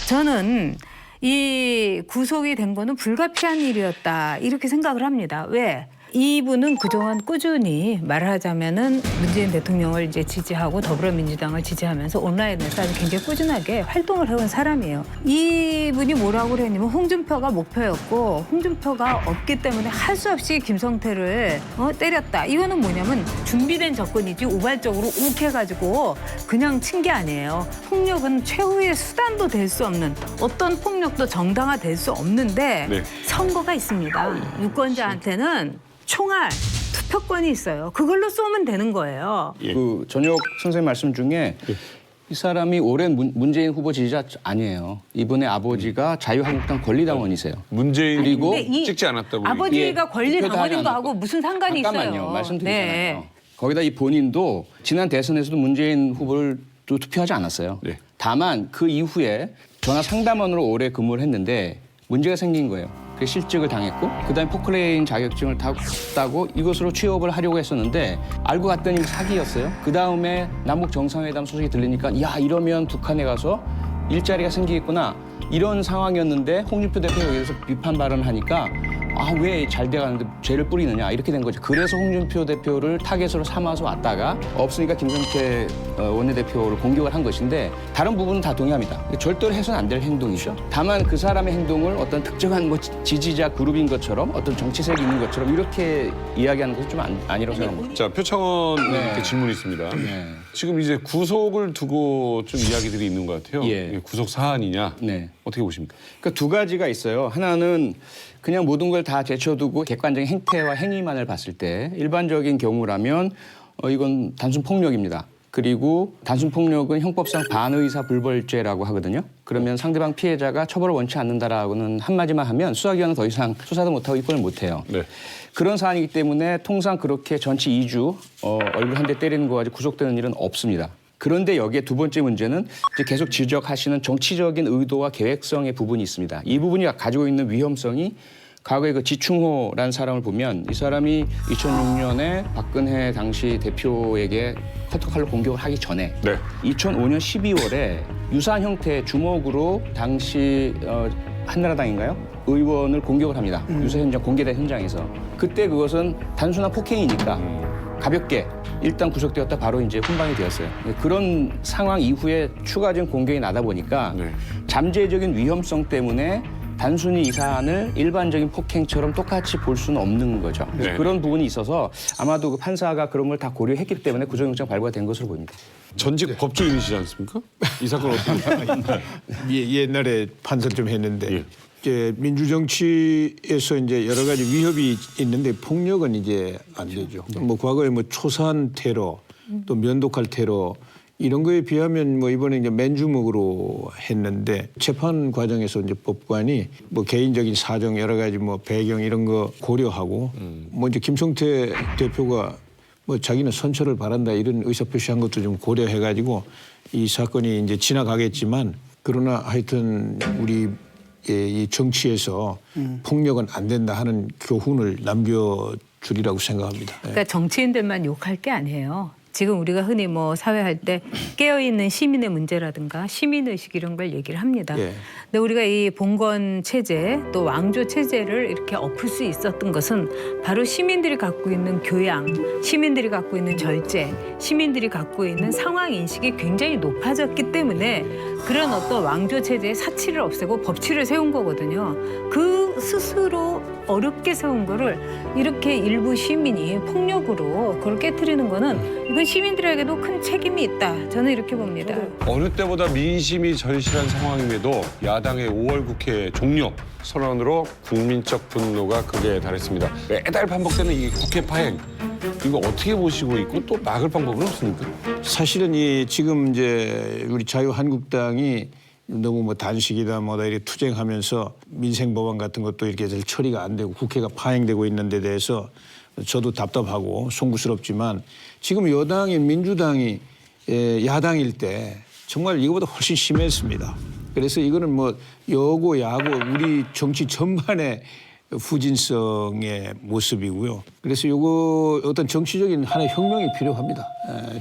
저는 이 구속이 된 거는 불가피한 일이었다 이렇게 생각을 합니다. 왜? 이분은 그동안 꾸준히 말하자면은 문재인 대통령을 이제 지지하고 더불어민주당을 지지하면서 온라인에서 아주 굉장히 꾸준하게 활동을 해온 사람이에요. 이분이 뭐라고 그랬냐면 홍준표가 목표였고 홍준표가 없기 때문에 할 수 없이 김성태를 때렸다. 이거는 뭐냐면 준비된 접근이지 우발적으로 욱해가지고 그냥 친 게 아니에요. 폭력은 최후의 수단도 될 수 없는 어떤 폭력도 정당화될 수 없는데 선거가 있습니다. 유권자한테는 총알, 투표권이 있어요. 그걸로 쏘면 되는 거예요. 그 전혁 선생님 말씀 중에 이 사람이 오랜 문재인 후보 지지자 아니에요. 이분의 아버지가 자유한국당 권리당원이세요. 문재인 그리고 찍지 않았다고. 아버지가 권리당원인 거하고 무슨 상관이 잠깐만요. 있어요. 말씀드리잖아요. 네. 거기다 이 본인도 지난 대선에서도 문재인 후보를 또 투표하지 않았어요. 네. 다만 그 이후에 전화 상담원으로 오래 근무를 했는데 문제가 생긴 거예요. 그래서 실직을 당했고 그다음에 포크레인 자격증을 따고 이것으로 취업을 하려고 했었는데 알고 봤더니 사기였어요. 그다음에 남북 정상회담 소식이 들리니까 야 이러면 북한에 가서 일자리가 생기겠구나 이런 상황이었는데 홍준표 대표가 여기서 비판 발언을 하니까 아, 왜 잘 돼가는데 죄를 뿌리느냐 이렇게 된 거죠. 그래서 홍준표 대표를 타겟으로 삼아서 왔다가 없으니까 김성태 원내대표를 공격을 한 것인데 다른 부분은 다 동의합니다. 절대로 해서는 안 될 행동이죠. 다만 그 사람의 행동을 어떤 특정한 뭐 지지자 그룹인 것처럼 어떤 정치색이 있는 것처럼 이렇게 이야기하는 것은 좀 아니라고 생각합니다. 자, 표창원께 질문이 있습니다. 네. 지금 이제 구속을 두고 좀 이야기들이 있는 것 같아요. 예. 이게 구속 사안이냐? 네. 어떻게 보십니까? 그러니까 두 가지가 있어요. 하나는 그냥 모든 걸 다 제쳐두고 객관적인 행태와 행위만을 봤을 때 일반적인 경우라면 이건 단순 폭력입니다. 그리고 단순 폭력은 형법상 반의사 불벌죄라고 하거든요. 그러면 상대방 피해자가 처벌을 원치 않는다라고는 한마디만 하면 수사기관은 더 이상 수사도 못하고 입건을 못해요. 네. 그런 사안이기 때문에 통상 그렇게 전치 2주 얼굴 한 대 때리는 거 가지고 구속되는 일은 없습니다. 그런데 여기에 두 번째 문제는 이제 계속 지적하시는 정치적인 의도와 계획성의 부분이 있습니다. 이 부분이 가지고 있는 위험성이 과거에 그 지충호라는 사람을 보면 이 사람이 2006년에 박근혜 당시 대표에게 커터칼로 공격을 하기 전에 네. 2005년 12월에 유사한 형태의 주먹으로 당시 한나라당인가요? 의원을 공격을 합니다. 유사 현장 공개된 현장에서. 그때 그것은 단순한 폭행이니까 가볍게 일단 구속되었다 바로 이제 훈방이 되었어요. 그런 상황 이후에 추가적인 공격이 나다 보니까 네. 잠재적인 위험성 때문에 단순히 이 사안을 일반적인 폭행처럼 똑같이 볼 수는 없는 거죠. 네. 그런 부분이 있어서 아마도 그 판사가 그런 걸 다 고려했기 때문에 구속영장 발부가 된 것으로 보입니다. 전직 법조인이시지 않습니까? 이 사건 어떻게 보십니까? 옛날에 판사 좀 했는데 예. 이제 민주정치에서 이제 여러 가지 위협이 있는데 폭력은 이제 안 되죠. 뭐 과거에 뭐 초산 테러 또 면도칼 테러 이런 거에 비하면 뭐 이번에 이제 맨주먹으로 했는데 재판 과정에서 이제 법관이 뭐 개인적인 사정 여러 가지 뭐 배경 이런 거 고려하고 뭐 이제 김성태 대표가 뭐 자기는 선처를 바란다 이런 의사표시한 것도 좀 고려해가지고 이 사건이 이제 지나가겠지만 그러나 하여튼 우리 이 정치에서 폭력은 안 된다 하는 교훈을 남겨주리라고 생각합니다. 그러니까 정치인들만 욕할 게 아니에요. 지금 우리가 흔히 뭐 사회할 때 깨어있는 시민의 문제라든가 시민의식 이런 걸 얘기를 합니다. 예. 근데 우리가 이 봉건 체제 또 왕조 체제를 이렇게 엎을 수 있었던 것은 바로 시민들이 갖고 있는 교양, 시민들이 갖고 있는 절제, 시민들이 갖고 있는 상황 인식이 굉장히 높아졌기 때문에 그런 어떤 왕조 체제의 사치를 없애고 법치를 세운 거거든요. 그 스스로 어렵게 세운 거를 이렇게 일부 시민이 폭력으로 그걸 깨트리는 거는 이건 시민들에게도 큰 책임이 있다. 저는 이렇게 봅니다. 어느 때보다 민심이 절실한 상황임에도 야당의 5월 국회 종료 선언으로 국민적 분노가 극에 달했습니다. 매달 반복되는 이 국회 파행 이거 어떻게 보시고 있고 또 막을 방법은 없습니까? 사실은 이 지금 이제 우리 자유한국당이 너무 뭐 단식이다 뭐다 이렇게 투쟁하면서 민생 법안 같은 것도 이렇게 잘 처리가 안 되고 국회가 파행되고 있는 데 대해서 저도 답답하고 송구스럽지만 지금 여당인 민주당이 야당일 때 정말 이거보다 훨씬 심했습니다. 그래서 이거는 뭐 여고 야고 우리 정치 전반의 후진성의 모습이고요. 그래서 이거 어떤 정치적인 하나의 혁명이 필요합니다.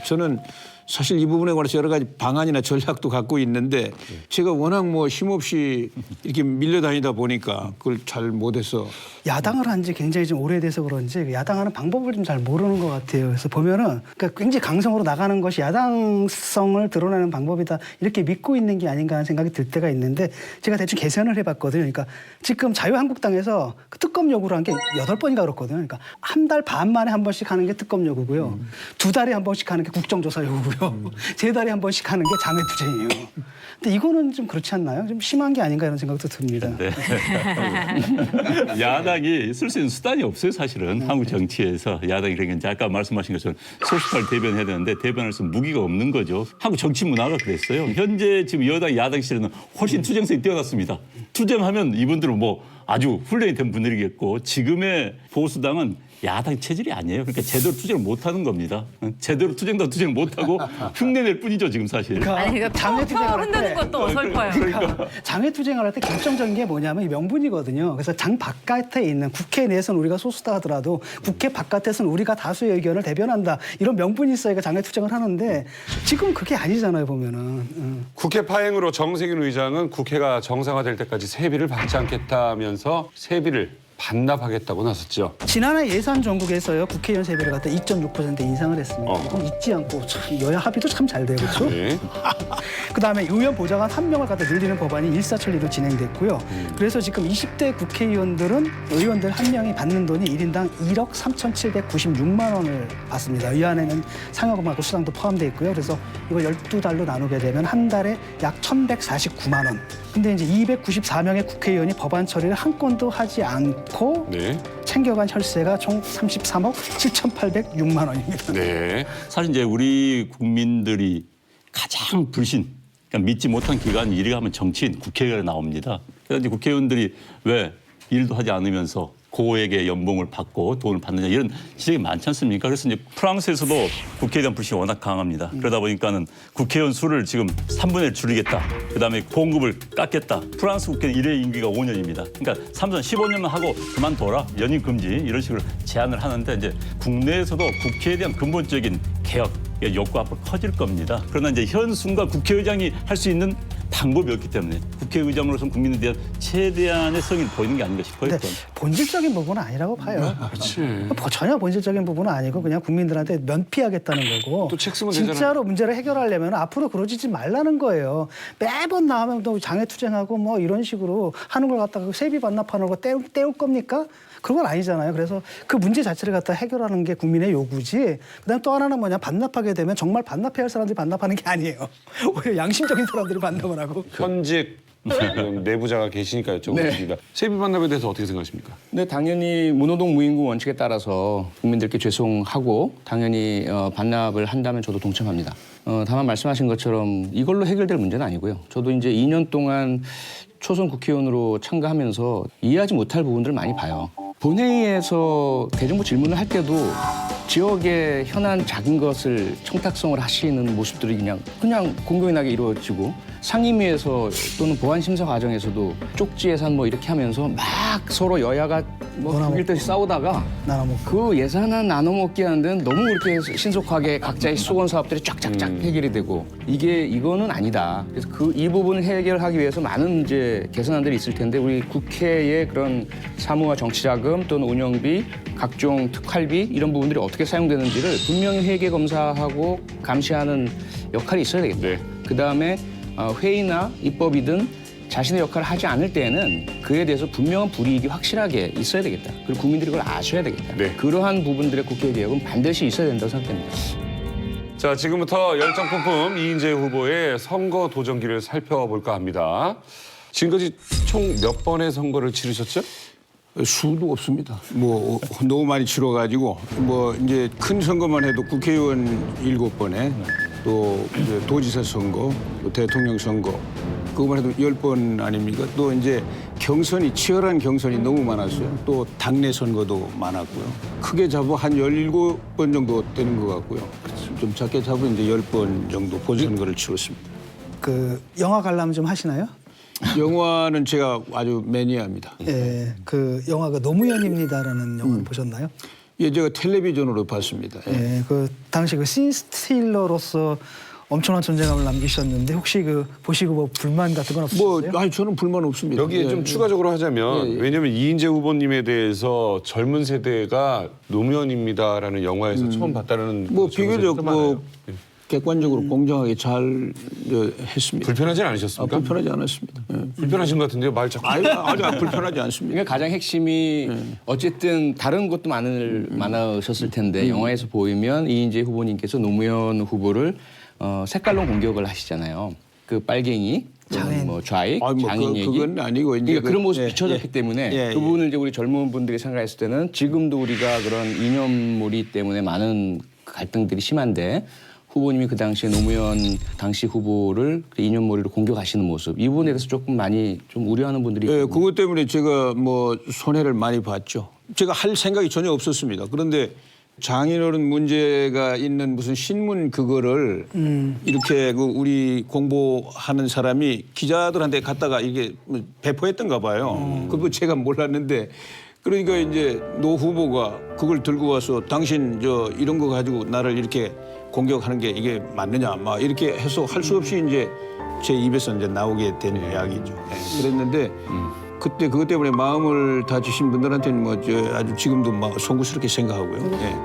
저는 사실 이 부분에 관해서 여러 가지 방안이나 전략도 갖고 있는데 제가 워낙 뭐 힘없이 이렇게 밀려다니다 보니까 그걸 잘 못해서 야당을 한 지 굉장히 좀 오래돼서 그런지 야당하는 방법을 좀 잘 모르는 것 같아요. 그래서 보면은 그러니까 굉장히 강성으로 나가는 것이 야당성을 드러내는 방법이다 이렇게 믿고 있는 게 아닌가 하는 생각이 들 때가 있는데 제가 대충 계산을 해봤거든요. 그러니까 지금 자유한국당에서 그 특검 요구를 한 게 8번인가 그렇거든요. 그러니까 한 달 반 만에 한 번씩 하는 게 특검 요구고요. 2달에 한 번씩 하는 게 국정조사 요구고요. 3달에 한 번씩 하는 게 장외투쟁이에요. 근데 이거는 좀 그렇지 않나요? 좀 심한 게 아닌가 이런 생각도 듭니다. 네. 야당이 쓸 수 있는 수단이 없어요, 사실은. 한국 정치에서 야당이 그러니까 아까 말씀하신 것처럼 소수파를 대변해야 되는데 대변할 수 있는 무기가 없는 거죠. 한국 정치 문화가 그랬어요. 현재 지금 여당, 야당 시절에는 훨씬 투쟁성이 뛰어났습니다. 투쟁하면 이분들은 뭐 아주 훈련이 된 분들이겠고 지금의 보수당은 야당 체질이 아니에요. 그러니까 제대로 투쟁을 못하는 겁니다. 제대로 투쟁도 투쟁을 못하고 흉내낼 뿐이죠, 지금 사실. 아니 그러니까 장외투쟁을 할 흔드는 때 것도 어설퍼요. 그러니까 장외투쟁을 할 때 결정적인 게 뭐냐면 이 명분이거든요. 그래서 장 바깥에 있는 국회 내에서는 우리가 소수다 하더라도 국회 바깥에서는 우리가 다수의 의견을 대변한다. 이런 명분이 있어야 장외투쟁을 하는데 지금 그게 아니잖아요, 보면은. 국회 파행으로 정세균 의장은 국회가 정상화될 때까지 세비를 받지 않겠다면서 세비를 반납하겠다고 나섰죠. 지난해 예산 정국에서요 국회의원 세비를 갖다 2.6% 인상을 했습니다. 이건 잊지 않고 참 여야 합의도 참 잘 돼요, 그렇죠? 네. 그다음에 의원 보좌관 1명을 갖다 늘리는 법안이 일사천리로 진행됐고요. 그래서 지금 20대 국회의원들은 의원들 1명이 받는 돈이 1인당 1억 3,796만 원을 받습니다. 이 안에는 상여금하고 수당도 포함되어 있고요. 그래서 이걸 12달로 나누게 되면 한 달에 약 1,149만 원. 근데 이제 294명의 국회의원이 법안 처리를 한 건도 하지 않고 네. 챙겨간 혈세가 총 33억 7,806만 원입니다. 네. 사실 이제 우리 국민들이 가장 불신, 그러니까 믿지 못한 기관이 이리 가면 정치인, 국회가 나옵니다. 그래서 이제 국회의원들이 왜 일도 하지 않으면서 고액의 연봉을 받고 돈을 받느냐 이런 지적이 많지 않습니까? 그래서 이제 프랑스에서도 국회에 대한 불신이 워낙 강합니다. 그러다 보니까는 국회의원 수를 지금 3분의 1 줄이겠다. 그다음에 봉급을 깎겠다. 프랑스 국회는 일회 임기가 5년입니다. 그러니까 3선 15년만 하고 그만둬라. 연임 금지 이런 식으로 제안을 하는데 이제 국내에서도 국회에 대한 근본적인 개혁 욕구가 앞으로 커질 겁니다. 그러나 이제 현 순간 국회의장이 할 수 있는 방법이 없기 때문에 국회의장으로서는 국민에 대한 최대한의 성의를 보이는 게 아닌가 싶어요. 근데 본질적인 부분은 아니라고 봐요. 전혀 본질적인 부분은 아니고 그냥 국민들한테 면피하겠다는 거고. 또 책 쓰면 진짜로 되잖아요. 문제를 해결하려면 앞으로 그러지 말라는 거예요. 매번 나오면 또 장애투쟁하고 뭐 이런 식으로 하는 걸 갖다가 세비 반납하는 거 때울 겁니까? 그런 건 아니잖아요. 그래서 그 문제 자체를 갖다 해결하는 게 국민의 요구지. 그다음 또 하나는 뭐냐, 반납하게 되면 정말 반납해야 할 사람들이 반납하는 게 아니에요. 오히려 양심적인 사람들이 반납을 하고. 현직 내부자가 계시니까 여쭤보겠습니다. 세비 반납에 대해서 어떻게 생각하십니까? 근데 당연히 무노동 무임금 원칙에 따라서 국민들께 죄송하고 당연히 반납을 한다면 저도 동참합니다. 다만 말씀하신 것처럼 이걸로 해결될 문제는 아니고요. 저도 이제 2년 동안 초선 국회의원으로 참가하면서 이해하지 못할 부분들을 많이 봐요. 본회의에서 대정부 질문을 할 때도 지역의 현안 작은 것을 청탁성을 하시는 모습들이 그냥 공공연하게 이루어지고 상임위에서 또는 보안 심사 과정에서도 쪽지 예산 뭐 이렇게 하면서 막 서로 여야가 뭐 죽일 듯이 싸우다가 나눠먹고. 그 예산안 나눠먹기 하는 데는 너무 그렇게 신속하게 각자의 수건 사업들이 쫙쫙쫙 해결이 되고 이거는 아니다. 그래서 이 부분을 해결하기 위해서 많은 이제 개선안들이 있을 텐데 우리 국회의 그런 사무와 정치자금 또는 운영비, 각종 특활비 이런 부분들이 어떻게 사용되는지를 분명히 회계 검사하고 감시하는 역할이 있어야 되겠다. 네. 그다음에 회의나 입법이든 자신의 역할을 하지 않을 때에는 그에 대해서 분명한 불이익이 확실하게 있어야 되겠다. 그리고 국민들이 그걸 아셔야 되겠다. 네. 그러한 부분들의 국회 개혁은 반드시 있어야 된다고 생각됩니다. 자, 지금부터 열정 뿜뿜 이인재 후보의 선거 도전기를 살펴볼까 합니다. 지금까지 총 몇 번의 선거를 치르셨죠? 수도 없습니다. 뭐 너무 많이 치러가지고 뭐 이제 큰 선거만 해도 국회의원 7번에 또 이제 도지사 선거, 또 대통령 선거 그거만 해도 10번 아닙니까? 또 이제 경선이 치열한 경선이 너무 많았어요. 또 당내 선거도 많았고요. 크게 잡아 한 17번 정도 되는 것 같고요. 좀 작게 잡으면 이제 10번 정도 본선거를 치렀습니다. 그 영화 관람 좀 하시나요? 영화는 제가 아주 매니아입니다. 예, 그 영화가 노무현입니다라는 영화 보셨나요? 예, 제가 텔레비전으로 봤습니다. 예. 예, 그 당시 그 씬스틸러로서 엄청난 존재감을 남기셨는데 혹시 그 보시고 뭐 불만 같은 건 뭐, 없으세요? 아니 저는 불만 없습니다. 여기에 예, 좀 예. 추가적으로 하자면 왜냐하면 이인재 후보님에 대해서 젊은 세대가 노무현입니다라는 영화에서 처음 봤다는 뭐 그 비교적 정서도 많아요. 뭐 객관적으로 공정하게 잘 했습니다. 불편하진 않으셨습니까? 불편하지 않았습니다. 예. 불편하신 것 같은데요, 말 자꾸. 아주 불편하지 않습니다. 그러니까 가장 핵심이 어쨌든 다른 것도 많으셨을 텐데 영화에서 보이면 이인재 후보님께서 노무현 후보를 색깔로 공격을 하시잖아요. 그 빨갱이, 장애인. 뭐 좌익, 아니, 뭐 장인 얘기. 그건 아니고 이제 그러니까 그런 모습이 예, 비춰졌기 예. 때문에 예, 그 부분을 이제 우리 젊은 분들이 생각했을 때는 지금도 우리가 그런 이념몰이 때문에 많은 갈등들이 심한데 후보님이 그 당시에 노무현 당시 후보를 이념몰이로 공격하시는 모습 이 부분에 대해서 조금 많이 좀 우려하는 분들이 예, 있거든요. 그것 때문에 제가 뭐 손해를 많이 봤죠. 제가 할 생각이 전혀 없었습니다. 그런데 장인어른 문제가 있는 무슨 신문 그거를 이렇게 그 우리 공보하는 사람이 기자들한테 갖다가 이게 배포했던가 봐요. 그거 제가 몰랐는데 그러니까 이제 노 후보가 그걸 들고 와서 당신 저 이런 거 가지고 나를 이렇게 공격하는 게 이게 맞느냐 막 이렇게 해서 할 수 없이 이제 제 입에서 이제 나오게 된 이야기죠. 예, 그랬는데 그때 그것 때문에 마음을 다치신 분들한테는 뭐 아주 지금도 막 송구스럽게 생각하고요. 예.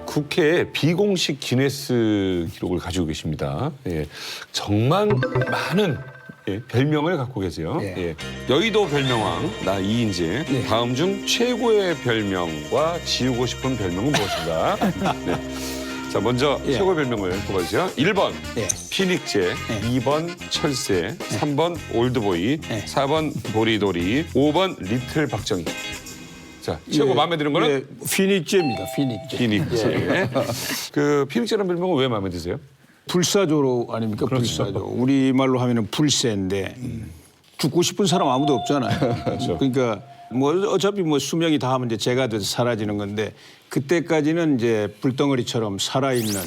국회에 비공식 기네스 기록을 가지고 계십니다. 예. 정말 많은 별명을 갖고 계세요. 예. 여의도 별명왕 나 이인재. 다음 중 최고의 별명과 지우고 싶은 별명은 무엇인가? 네. 자, 먼저 최고의 별명을 뽑아주세요. 1번 피닉제, 2번 철새, 3번 올드보이, 4번 도리도리, 5번 리틀 박정희. 자, 최고 마음에 드는 거는 피닉제입니다. 피닉제. 피닉제. 그 피닉제라는 별명은 왜 마음에 드세요? 불사조로 아닙니까? 불사조. 우리 말로 하면은 불새인데 죽고 싶은 사람 아무도 없잖아요. 그러니까 뭐 어차피 뭐 수명이 다 하면 이제 제가 돼서 사라지는 건데 그때까지는 이제 불덩어리처럼 살아있는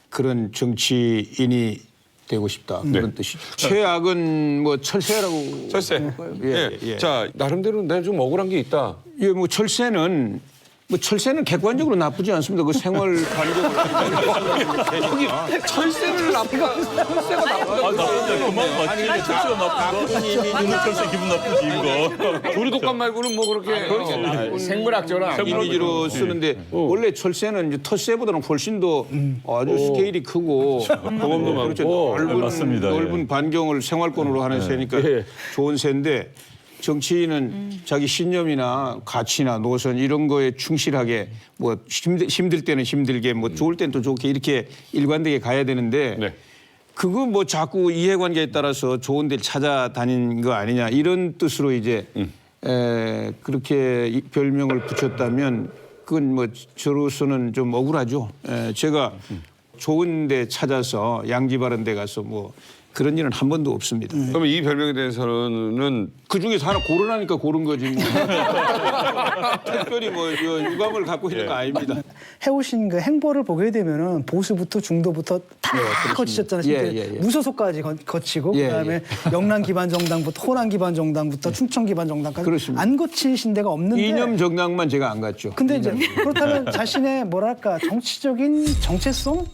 그런 정치인이 되고 싶다 그런 뜻이죠. 최악은 뭐 철새라고. 철새. 예. 자, 나름대로 내가 좀 억울한 게 있다. 예, 뭐 철새는 객관적으로 나쁘지 않습니다. 그 생활 반경을 철새를 나쁘다. 철새가 나쁘다. 나쁜데 그만 맞지. 철새가 나쁜 거. 오늘 철새 기분 나쁘지 이거. 도리독감 말고는 뭐 그렇게. 생물학적으로 이미지로 쓰는데 원래 철새는 이제 텃새보다는 훨씬 더 아주 스케일이 크고 경험도 많고. 그렇죠. 맞습니다. 넓은 반경을 생활권으로 하는 새니까 좋은 새인데 정치인은 자기 신념이나 가치나 노선 이런 거에 충실하게 뭐 힘들 때는 힘들게 뭐 좋을 때는 또 좋게 이렇게 일관되게 가야 되는데 네. 그거 뭐 자꾸 이해관계에 따라서 좋은 데를 찾아다닌 거 아니냐 이런 뜻으로 이제 그렇게 이 별명을 붙였다면 그건 뭐 저로서는 좀 억울하죠. 제가 좋은 데 찾아서 양지 바른 데 가서 뭐 그런 일은 한 번도 없습니다. 그러면 이 별명에 대해서는 그 중에서 하나 고르라니까 고른 거지 뭐. 특별히 뭐 유감을 갖고 있는 거 아닙니다. 해오신 그 행보를 보게 되면은 보수부터 중도부터 다 거치셨잖아요. 심지어 무소속까지 거치고 그다음에 영남 기반 정당부터 호남 기반 정당부터 충청 기반 정당까지 그렇습니다. 안 거치신 데가 없는데. 이념 정당만 제가 안 갔죠. 근데 이제 그렇다면 자신의 뭐랄까 정치적인 정체성을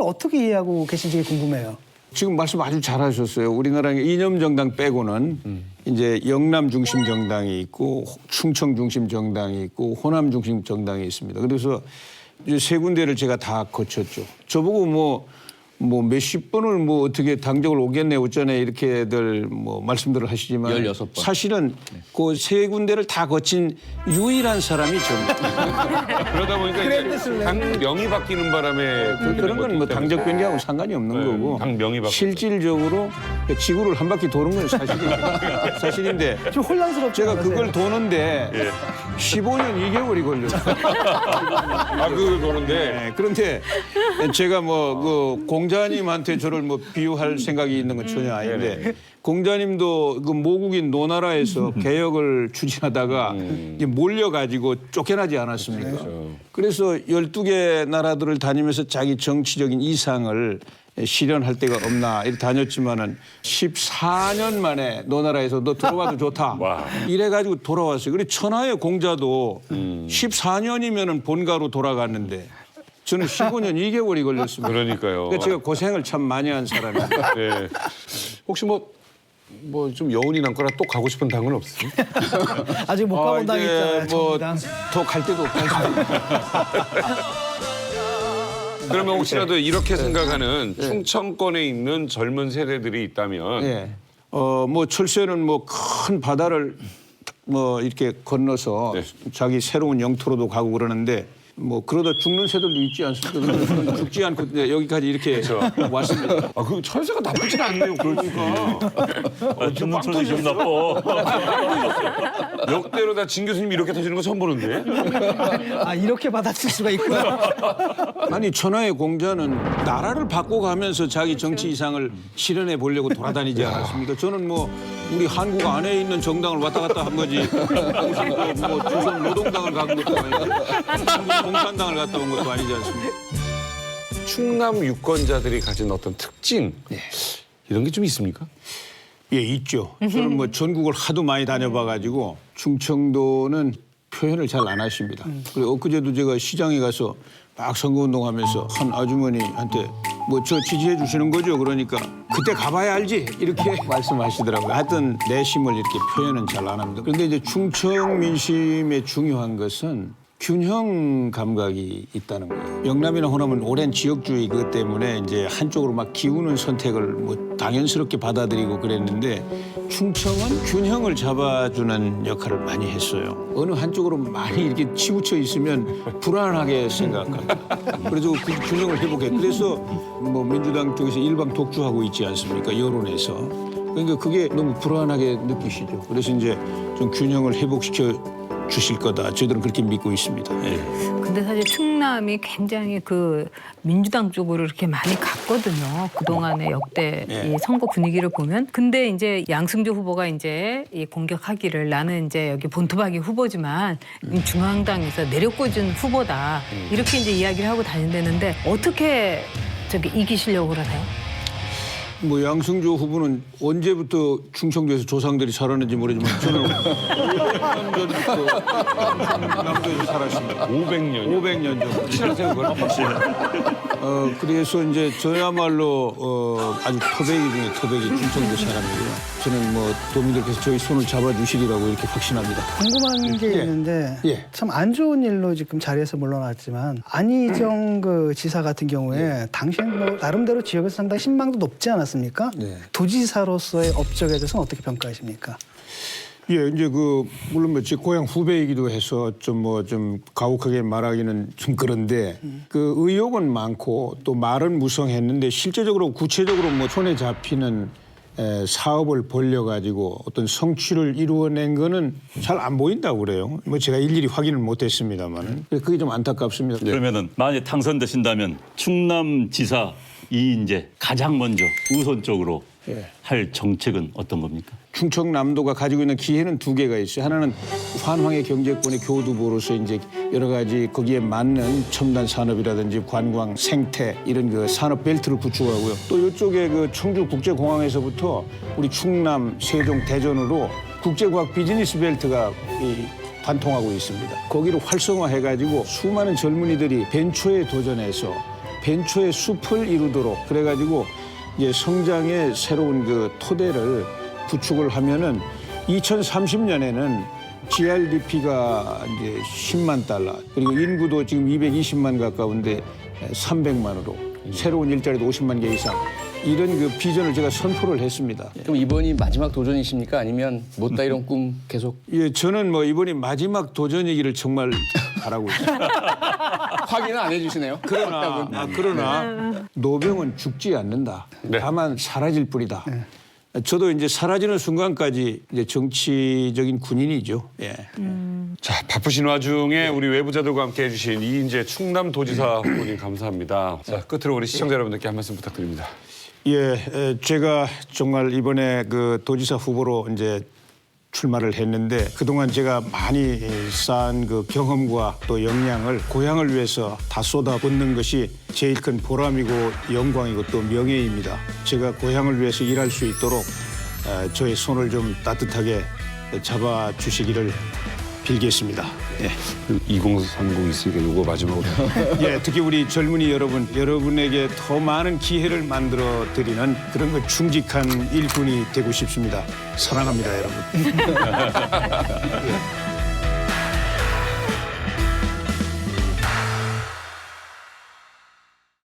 어떻게 이해하고 계신지 궁금해요. 지금 말씀 아주 잘하셨어요. 우리나라의 이념 정당 빼고는 이제 영남 중심 정당이 있고 충청 중심 정당이 있고 호남 중심 정당이 있습니다. 그래서 이제 세 군데를 제가 다 거쳤죠. 저보고 뭐 몇십 번을 뭐 어떻게 당적을 오겠네 어쩌네 이렇게들 뭐 말씀들을 하시지만 16번. 사실은 그 세 군데를 다 거친 유일한 사람이 저입니다. 그러다 보니까 이제 당명이 바뀌는 바람에 그런 건 뭐 당적 변경하고 상관이 없는 거고 당명이 바뀌는 실질적으로 지구를 한 바퀴 도는 건 사실인데 좀 혼란스럽죠. 제가 그걸 도는데 15년 2개월이 걸렸어요. 그걸 보는데 네, 그런데 제가 뭐 그 공자님한테 저를 뭐 비유할 생각이 있는 건 전혀 아닌데 공자님도 그 모국인 노나라에서 개혁을 추진하다가 이제 몰려가지고 쫓겨나지 않았습니까? 그래서 12개 나라들을 다니면서 자기 정치적인 이상을 실현할 데가 없나 이렇게 다녔지만은 14년 만에 노나라에서 너 들어와도 좋다. 이래가지고 돌아왔어요. 그리고 천하의 공자도 14년이면은 본가로 돌아갔는데 저는 15년 2개월이 걸렸습니다. 그러니까요. 그러니까 제가 고생을 참 많이 한 사람이에요. 네. 혹시 뭐 좀 여운이 남거나 또 가고 싶은 당은 없어요? 아직 못 가본 당이 있잖아요. 뭐더 갈 데도 없고. 그러면 혹시라도 이렇게 생각하는 충청권에 있는 젊은 세대들이 있다면 뭐 철새는 뭐 큰 바다를 뭐 이렇게 건너서 자기 새로운 영토로도 가고 그러는데 뭐 그러다 죽는 새들도 있지 않습니까? 죽지 않고 여기까지 이렇게 왔습니다. 그 철새가 나쁘진 않네요. 그러니까 죽는 철새 기분 나빠. 역대로 다 진 교수님 이렇게 터지는 거 처음 보는데. 이렇게 받아칠 수가 있구나. 아니 천하의 공자는 나라를 바꿔가면서 자기 정치 이상을 실현해 보려고 돌아다니지 않았습니까? 저는 뭐 우리 한국 안에 있는 정당을 왔다 갔다 한 거지 무슨 뭐 조선 노동당을 간 것도 아니고 한국 공산당을 갔다 온 것도 아니지 않습니까? 충남 유권자들이 가진 어떤 특징 이런 게 좀 있습니까? 예, 있죠. 저는 뭐 전국을 하도 많이 다녀봐가지고 충청도는 표현을 잘 안 하십니다. 그리고 엊그제도 제가 시장에 가서 막 선거운동하면서 한 아주머니한테 뭐 저 지지해 주시는 거죠? 그러니까 그때 가봐야 알지 이렇게 말씀하시더라고요. 하여튼 내심을 이렇게 표현은 잘 안 합니다. 그런데 이제 충청 민심의 중요한 것은 균형 감각이 있다는 거예요. 영남이나 호남은 오랜 지역주의 그것 때문에 이제 한쪽으로 막 기우는 선택을 뭐 당연스럽게 받아들이고 그랬는데 충청은 균형을 잡아주는 역할을 많이 했어요. 어느 한쪽으로 많이 이렇게 치우쳐 있으면 불안하게 생각합니다. 그래서 그 균형을 회복해. 그래서 뭐 민주당 쪽에서 일방 독주하고 있지 않습니까? 여론에서. 그러니까 그게 너무 불안하게 느끼시죠. 그래서 이제 좀 균형을 회복시켜 주실 거다. 저희들은 그렇게 믿고 있습니다. 예. 근데 사실 충남이 굉장히 그 민주당 쪽으로 이렇게 많이 갔거든요. 그동안의 역대 이 선거 분위기를 보면. 근데 이제 양승조 후보가 이제 이 공격하기를 나는 이제 여기 본토박이 후보지만 이 중앙당에서 내려꽂은 후보다. 이렇게 이제 이야기를 하고 다닌다는데 어떻게 저기 이기시려고 그러세요? 뭐 양승조 후보는 언제부터 충청도에서 조상들이 살았는지 모르지만 저는 500년 전부터 충청남도에서 살았습니다. 500년. 500년 전. 확실하세요, 그건? 그래서 이제 저야말로 아주 토백이 중에 토백이 충청도 사람이고요. 저는 뭐 도민들께서 저희 손을 잡아주시리라고 이렇게 확신합니다. 궁금한 게 있는데 예. 참 안 좋은 일로 지금 자리에서 물러났지만 안희정 그 지사 같은 경우에 당시엔 뭐 나름대로 지역에서 상당히 신망도 높지 않았습니까? 네. 도지사로서의 업적에 대해서는 어떻게 평가하십니까? 예, 이제 그 물론 뭐 제 고향 후배이기도 해서 좀 가혹하게 말하기는 좀 그런데 그 의혹은 많고 또 말은 무성했는데 실제적으로 구체적으로 뭐 손에 잡히는 사업을 벌려가지고 어떤 성취를 이루어낸 거는 잘 안 보인다고 그래요. 뭐 제가 일일이 확인을 못했습니다만은 그게 좀 안타깝습니다. 그러면은 만약 당선되신다면 충남지사 이인재 가장 먼저 우선적으로 할 정책은 어떤 겁니까? 충청남도가 가지고 있는 기회는 두 개가 있어요. 하나는 환황의 경제권의 교두보로서 이제 여러 가지 거기에 맞는 첨단 산업이라든지 관광, 생태 이런 그 산업 벨트를 구축하고요. 또 이쪽에 그 청주 국제공항에서부터 우리 충남, 세종, 대전으로 국제과학 비즈니스 벨트가 관통하고 있습니다. 거기를 활성화해가지고 수많은 젊은이들이 벤처에 도전해서 벤처의 숲을 이루도록 그래가지고 이제 성장의 새로운 그 토대를 구축을 하면은 2030년에는 GRDP가 이제 10만 달러 그리고 인구도 지금 220만 가까운데 300만으로 새로운 일자리도 50만 개 이상 이런 그 비전을 제가 선포를 했습니다. 그럼 이번이 마지막 도전이십니까? 아니면 못다 이런 꿈 계속? 예, 저는 뭐 이번이 마지막 도전이기를 정말 바라고 있습니다. 확인은 안 해주시네요. 그러나 노병은 죽지 않는다. 다만 사라질 뿐이다. 저도 이제 사라지는 순간까지 이제 정치적인 군인이죠. 예. 자, 바쁘신 와중에 우리 외부자들과 함께 해주신 이인재 충남도지사 후보님 감사합니다. 자, 끝으로 우리 시청자 여러분들께 한 말씀 부탁드립니다. 예, 제가 정말 이번에 그 도지사 후보로 이제 출마를 했는데 그동안 제가 많이 쌓은 그 경험과 또 역량을 고향을 위해서 다 쏟아붓는 것이 제일 큰 보람이고 영광이고 또 명예입니다. 제가 고향을 위해서 일할 수 있도록 저의 손을 좀 따뜻하게 잡아주시기를 빌겠습니다. 예. 2030 있으니까 요거 마지막으로. 예, 특히 우리 젊은이 여러분, 여러분에게 더 많은 기회를 만들어 드리는 그런 그 충직한 일꾼이 되고 싶습니다. 사랑합니다, 여러분.